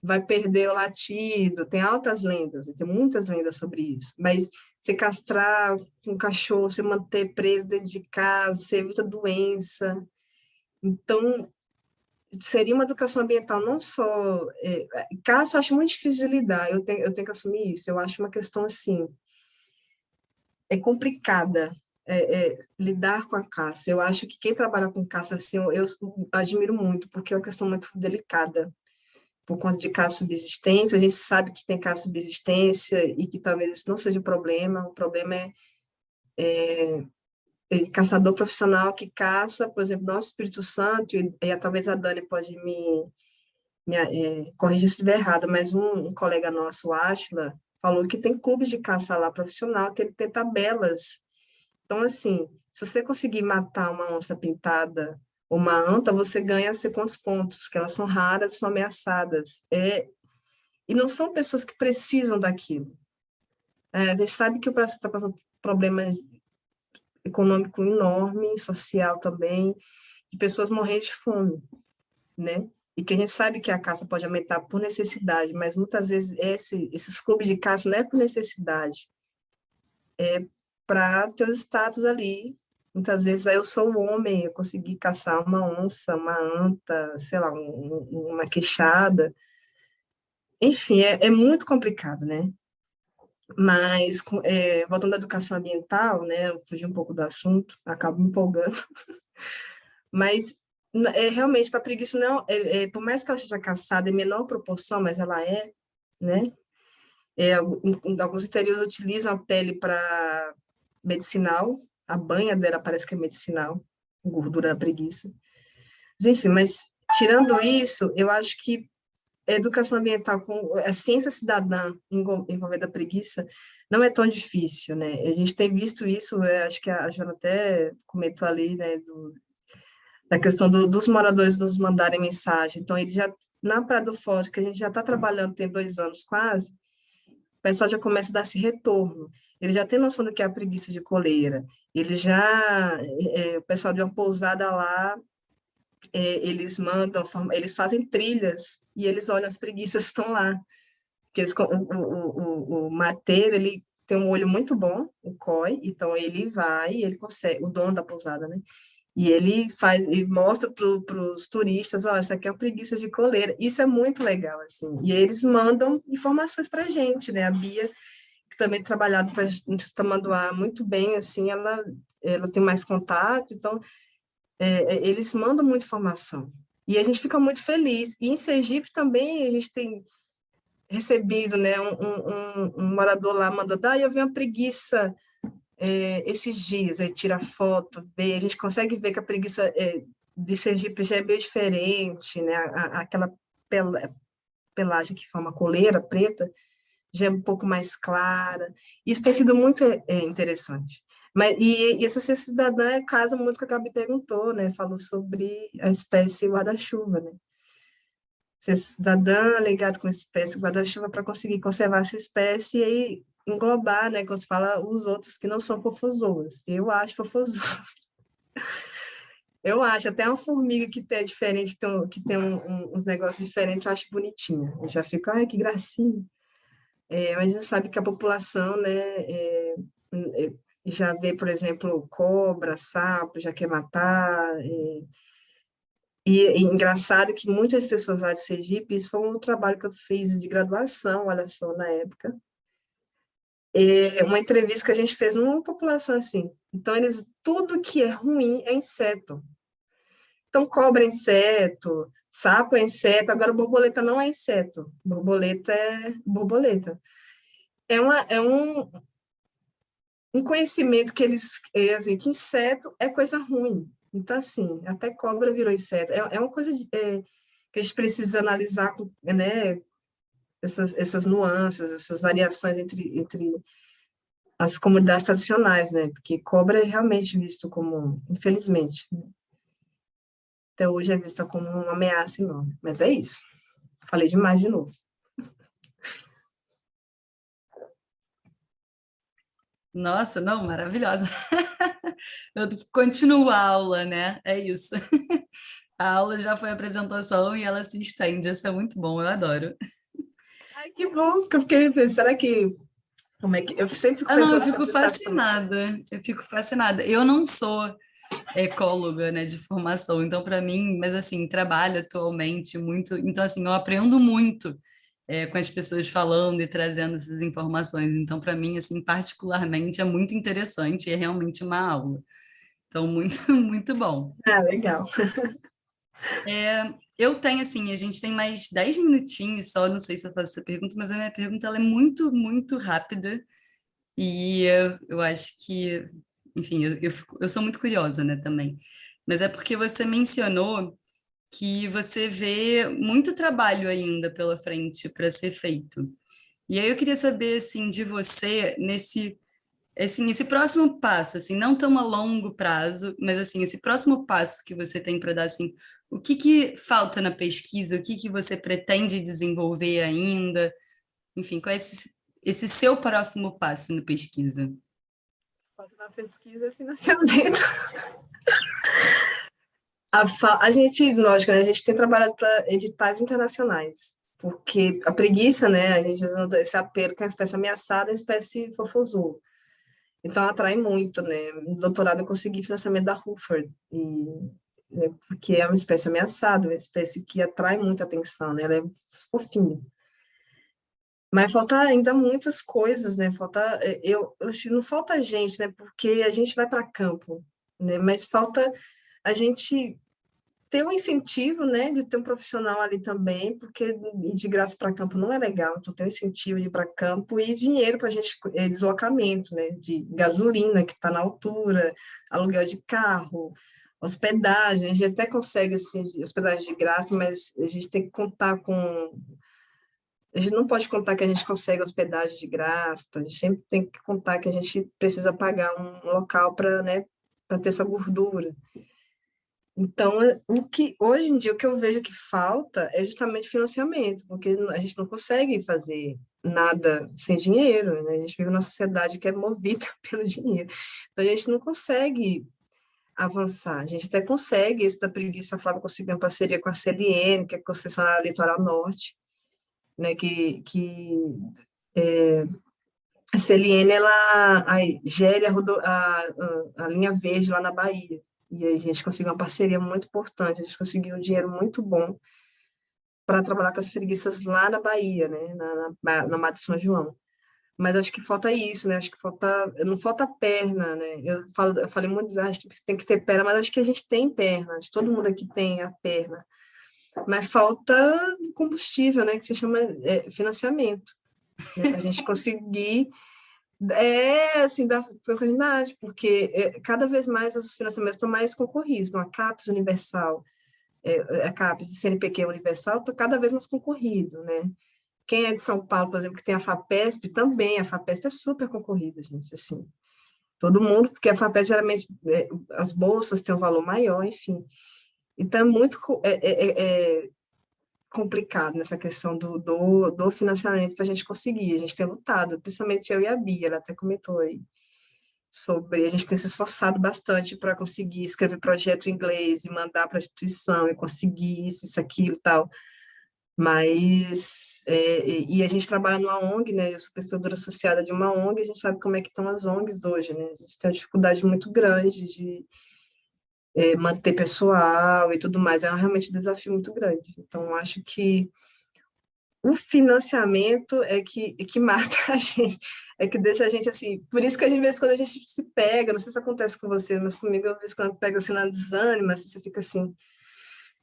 vai perder o latido. Tem altas lendas, tem muitas lendas sobre isso. Mas você castrar um cachorro, você manter preso dentro de casa, você evita doença. Então, seria uma educação ambiental não só... caça, eu acho muito difícil de lidar, eu tenho que assumir isso. Eu acho uma questão, assim, complicada, lidar com a caça. Eu acho que quem trabalha com caça, assim, eu admiro muito, porque é uma questão muito delicada. Por conta de caça subsistência, a gente sabe que tem caça subsistência e que talvez isso não seja o problema é caçador profissional que caça, por exemplo, nosso Espírito Santo, e talvez a Dani pode me corrigir se estiver errado, mas um colega nosso, o Ashla, falou que tem clubes de caça lá profissional, que ele tem tabelas. Então, assim, se você conseguir matar uma onça pintada ou uma anta, você ganha sei quantos pontos, que elas são raras, são ameaçadas. E não são pessoas que precisam daquilo. A gente sabe que o Brasil está passando por um problema econômico enorme, social também, de pessoas morrendo de fome, né? E que a gente sabe que a caça pode aumentar por necessidade, mas muitas vezes esses clubes de caça não é por necessidade, é para ter os status ali. Muitas vezes eu sou um homem, eu consegui caçar uma onça, uma anta, sei lá, uma queixada. Enfim, é muito complicado, né? Mas, voltando à educação ambiental, né, eu fugi um pouco do assunto, acabo me empolgando, mas realmente para a preguiça não, por mais que ela seja caçada em menor proporção, mas ela né? Em alguns interiores utilizam a pele para medicinal, a banha dela parece que é medicinal, gordura da preguiça. Enfim, mas tirando isso, eu acho que a educação ambiental com a ciência cidadã envolvendo a preguiça não é tão difícil, né? A gente tem visto isso, acho que a Joana até comentou ali, né, da questão dos moradores nos mandarem mensagem. Então, ele já, na Praia do Forte, que a gente já está trabalhando tem 2 anos quase, o pessoal já começa a dar esse retorno. Ele já tem noção do que é a preguiça de coleira. Ele já, o pessoal de uma pousada lá, eles mandam, eles fazem trilhas e eles olham as preguiças que estão lá. Que o mateiro, ele tem um olho muito bom, o COI, então ele vai, ele consegue, o dono da pousada, né? E ele faz, e mostra para os turistas, ó, essa aqui é uma preguiça de coleira. Isso é muito legal, assim. E eles mandam informações para a gente, né? A Bia, que também trabalhado para a Tamanduá muito bem, assim, ela tem mais contato, então eles mandam muita informação. E a gente fica muito feliz. E em Sergipe também a gente tem recebido, né? Um morador lá mandou, eu vi uma preguiça esses dias, aí tira foto, vê, a gente consegue ver que a preguiça de Sergipe já é bem diferente, né? Aquela pelagem que forma coleira preta já é um pouco mais clara. Isso tem sido muito interessante. Mas, e essa ciência cidadã casa muito com o que a Gabi perguntou, né? Falou sobre a espécie guarda-chuva, né? Ciência cidadã ligado com a espécie guarda-chuva para conseguir conservar essa espécie e aí englobar, né? Quando se fala os outros que não são fofozoas. Eu acho fofozoa. Eu acho, até uma formiga que é diferente, que tem uns negócios diferentes, eu acho bonitinha. Eu já fico, ai, que gracinha. Mas você sabe que a população, né, já vê, por exemplo, cobra, sapo, já quer matar. E engraçado que muitas pessoas lá de Sergipe, isso foi um trabalho que eu fiz de graduação, olha só, na época. Uma entrevista que a gente fez numa população assim. Então, tudo que é ruim é inseto. Então, cobra é inseto, sapo é inseto, agora borboleta não é inseto, borboleta é borboleta. É um conhecimento que assim, que inseto é coisa ruim. Então, assim, até cobra virou inseto. É uma coisa que que a gente precisa analisar, né, essas nuances, essas variações entre as comunidades tradicionais, né? Porque cobra é realmente visto como, infelizmente, até hoje é vista como uma ameaça enorme. Mas é isso. Falei demais de novo. Nossa, não, maravilhosa. Eu continuo a aula, né? É isso. A aula já foi a apresentação e ela se estende. Isso é muito bom, eu adoro. Ai, que bom, que eu fiquei pensando, será que... Como é que... Eu sempre fico Não, pensando eu nessa fico apresentação. fascinada. Eu fico fascinada. Eu não sou ecóloga, né, de formação, então para mim, mas assim, trabalho atualmente muito, então assim, eu aprendo muito com as pessoas falando e trazendo essas informações. Então, para mim, assim, particularmente, é muito interessante e é realmente uma aula. Então, muito, muito bom. Ah, legal. Eu tenho, assim, a gente tem mais 10 minutinhos só, não sei se eu faço essa pergunta, mas a minha pergunta ela é muito, muito rápida e eu acho que, enfim, eu sou muito curiosa, né, também. Mas é porque você mencionou que você vê muito trabalho ainda pela frente para ser feito. E aí eu queria saber, assim, de você, assim, esse próximo passo, assim, não tão a longo prazo, mas, assim, esse próximo passo que você tem para dar, assim, o que que falta na pesquisa, o que que você pretende desenvolver ainda, enfim, qual é esse seu próximo passo na pesquisa? Falta na pesquisa e financiamento. A gente, lógico, né, a gente tem trabalhado para editais internacionais, porque a preguiça, né, a gente usa esse apelo que é a espécie ameaçada, a espécie fofozu. Então, atrai muito, né? No doutorado, eu consegui financiamento da Rufford, né, porque é uma espécie ameaçada, uma espécie que atrai muita atenção, né? Ela é fofinha. Mas falta ainda muitas coisas, né? Eu acho que não falta gente, né? Porque a gente vai para campo, né? Mas falta a gente ter um incentivo, né, de ter um profissional ali também, porque ir de graça para campo não é legal, então tem um incentivo de ir para campo e dinheiro para a gente, deslocamento, né, de gasolina que está na altura, aluguel de carro, hospedagem, a gente até consegue, assim, hospedagem de graça, mas a gente tem que contar com... A gente não pode contar que a gente consegue hospedagem de graça, então a gente sempre tem que contar que a gente precisa pagar um local para, né, para ter essa gordura. Então, hoje em dia, o que eu vejo que falta é justamente financiamento, porque a gente não consegue fazer nada sem dinheiro, né? A gente vive numa sociedade que é movida pelo dinheiro. Então, a gente não consegue avançar. A gente até consegue, esse da preguiça, a Flávia conseguiu uma parceria com a CLN, que é a concessionária Litoral Norte, né? A CLN, ela gere a linha verde lá na Bahia. E aí a gente conseguiu uma parceria muito importante, a gente conseguiu um dinheiro muito bom para trabalhar com as preguiças lá na Bahia, né, na Mata de São João. Mas acho que falta isso, né, acho que não falta perna, né, eu falei muito, a gente tem que ter perna, mas acho que a gente tem perna, acho que todo mundo aqui tem a perna, mas falta combustível, né, que se chama financiamento, né, para a gente conseguir assim, da oportunidade, porque cada vez mais os financiamentos estão mais concorridos, então a CAPES Universal, a CAPES e CNPq Universal está cada vez mais concorrido, né? Quem é de São Paulo, por exemplo, que tem a FAPESP, também, a FAPESP é super concorrida, gente, assim, todo mundo, porque a FAPESP, geralmente, as bolsas têm um valor maior, enfim, então é muito complicado nessa questão do financiamento para a gente conseguir. A gente tem lutado, principalmente eu e a Bia, ela até comentou aí, sobre a gente tem se esforçado bastante para conseguir escrever projeto em inglês e mandar para a instituição e conseguir isso, aquilo e tal. Mas, e a gente trabalha numa ONG, né? Eu sou pesquisadora associada de uma ONG, a gente sabe como é que estão as ONGs hoje, né? A gente tem uma dificuldade muito grande de manter pessoal e tudo mais, é realmente um desafio muito grande. Então, acho que o financiamento é que mata a gente, é que deixa a gente assim, por isso que às vezes quando a gente se pega, não sei se acontece com você, mas comigo, às vezes quando eu pego assim na desânimo, assim, você fica assim,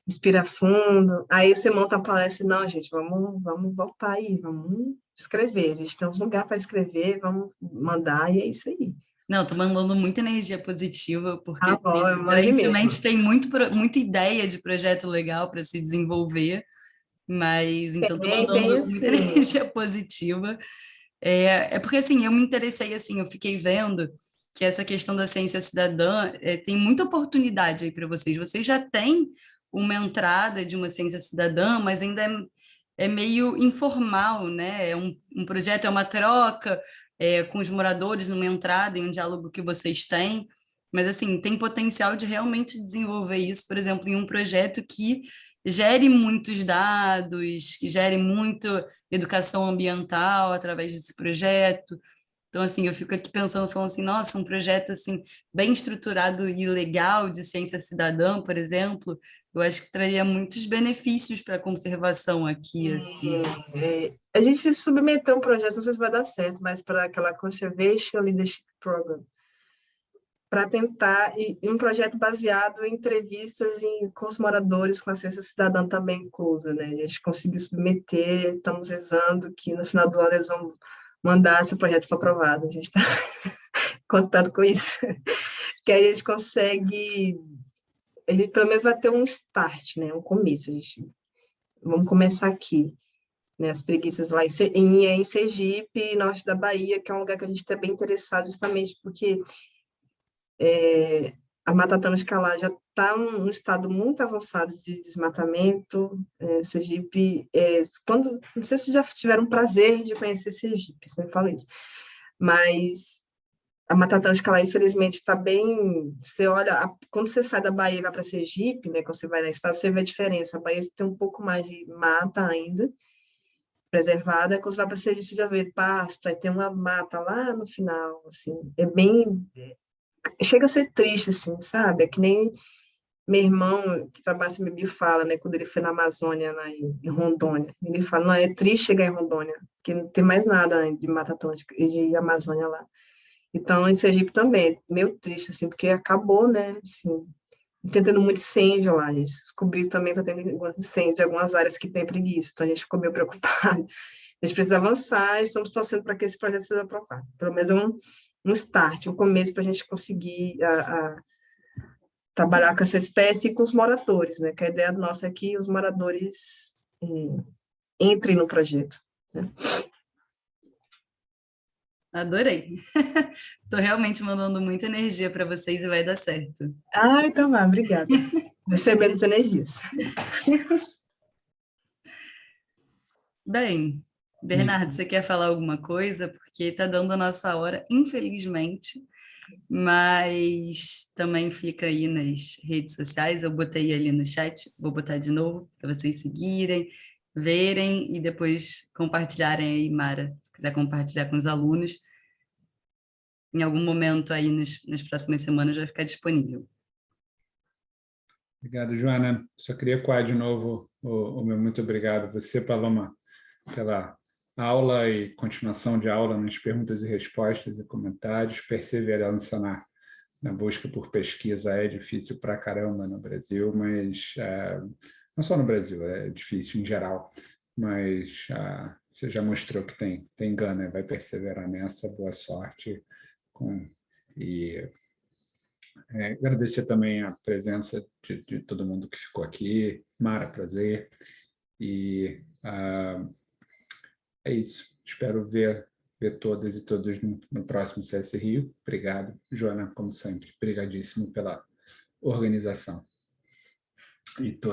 respira fundo, aí você monta uma palestra, não, gente, vamos voltar aí, vamos escrever, a gente tem uns lugares para escrever, vamos mandar, e é isso aí. Não, estou mandando muita energia positiva, porque Ah, bom, eu imaginei. aparentemente tem muita ideia de projeto legal para se desenvolver, mas então estou Tem mandando muita sim. energia positiva. É porque assim, eu me interessei assim, eu fiquei vendo que essa questão da ciência cidadã tem muita oportunidade aí para vocês. Vocês já têm uma entrada de uma ciência cidadã, mas ainda é meio informal, né? É um projeto, é uma troca com os moradores, numa entrada, em um diálogo que vocês têm. Mas assim, tem potencial de realmente desenvolver isso, por exemplo, em um projeto que gere muitos dados, que gere muito educação ambiental através desse projeto. Então, assim, eu fico aqui pensando, falando assim, nossa, um projeto, assim, bem estruturado e legal de ciência cidadã, por exemplo, eu acho que traria muitos benefícios para a conservação aqui, assim. A gente se submeteu a um projeto, não sei se vai dar certo, mas para aquela Conservation Leadership Program, para tentar, e um projeto baseado em entrevistas com os moradores, com a ciência cidadã também inclusa, né? A gente conseguiu submeter, estamos rezando que no final do ano eles vão mandar se o projeto for aprovado. A gente está contando com isso, que aí a gente consegue, a gente pelo menos vai ter um start, né? Um começo. Vamos começar aqui, né? As preguiças lá em Sergipe, norte da Bahia, que é um lugar que a gente está bem interessado, justamente porque a Mata Atlântica lá já está um estado muito avançado de desmatamento. Sergipe, não sei se já tiveram o prazer de conhecer Sergipe, sempre falo isso, mas a Mata Atlântica lá, infelizmente, está bem. Você olha, quando você sai da Bahia e vai para Sergipe, né, quando você vai na estado, você vê a diferença. A Bahia tem um pouco mais de mata ainda, preservada. Quando você vai para Sergipe, você já vê pasto, aí tem uma mata lá no final, assim, é bem. Chega a ser triste, assim, sabe? É que nem meu irmão, que trabalha em Bibi, fala, né? Quando ele foi na Amazônia, lá em Rondônia. Ele fala, não, é triste chegar em Rondônia, porque não tem mais nada de Mata Atlântica e de Amazônia lá. Então, em Sergipe também, meio triste, assim, porque acabou, né? Assim, tem tendo muito incêndio lá. A gente descobriu também que está tendo alguns incêndios em algumas áreas que tem preguiça, então a gente ficou meio preocupado. A gente precisa avançar, estamos torcendo para que esse projeto seja aprovado. Pelo menos é um start, um começo para a gente conseguir trabalhar com essa espécie e com os moradores, né? Que a ideia nossa é que os moradores entrem no projeto, né? Adorei. Estou realmente mandando muita energia para vocês e vai dar certo. Ah, então vai, obrigada. Recebendo as energias. Bem, Bernardo, você quer falar alguma coisa? Porque está dando a nossa hora, infelizmente, mas também fica aí nas redes sociais. Eu botei ali no chat, vou botar de novo para vocês seguirem, verem e depois compartilharem aí, Mara, se quiser compartilhar com os alunos. Em algum momento aí nas próximas semanas vai ficar disponível. Obrigado, Joana. Só queria coar de novo o meu muito obrigado. Você, Paloma, pela aula e continuação de aula nas perguntas e respostas e comentários, perseverança na busca por pesquisa é difícil pra caramba no Brasil, mas não só no Brasil, é difícil em geral, mas você já mostrou que tem gana, vai perseverar nessa, boa sorte. E agradecer também a presença de todo mundo que ficou aqui. Mara, prazer. E é isso. Espero ver todas e todos no próximo CS Rio. Obrigado, Joana, como sempre. Obrigadíssimo pela organização e toda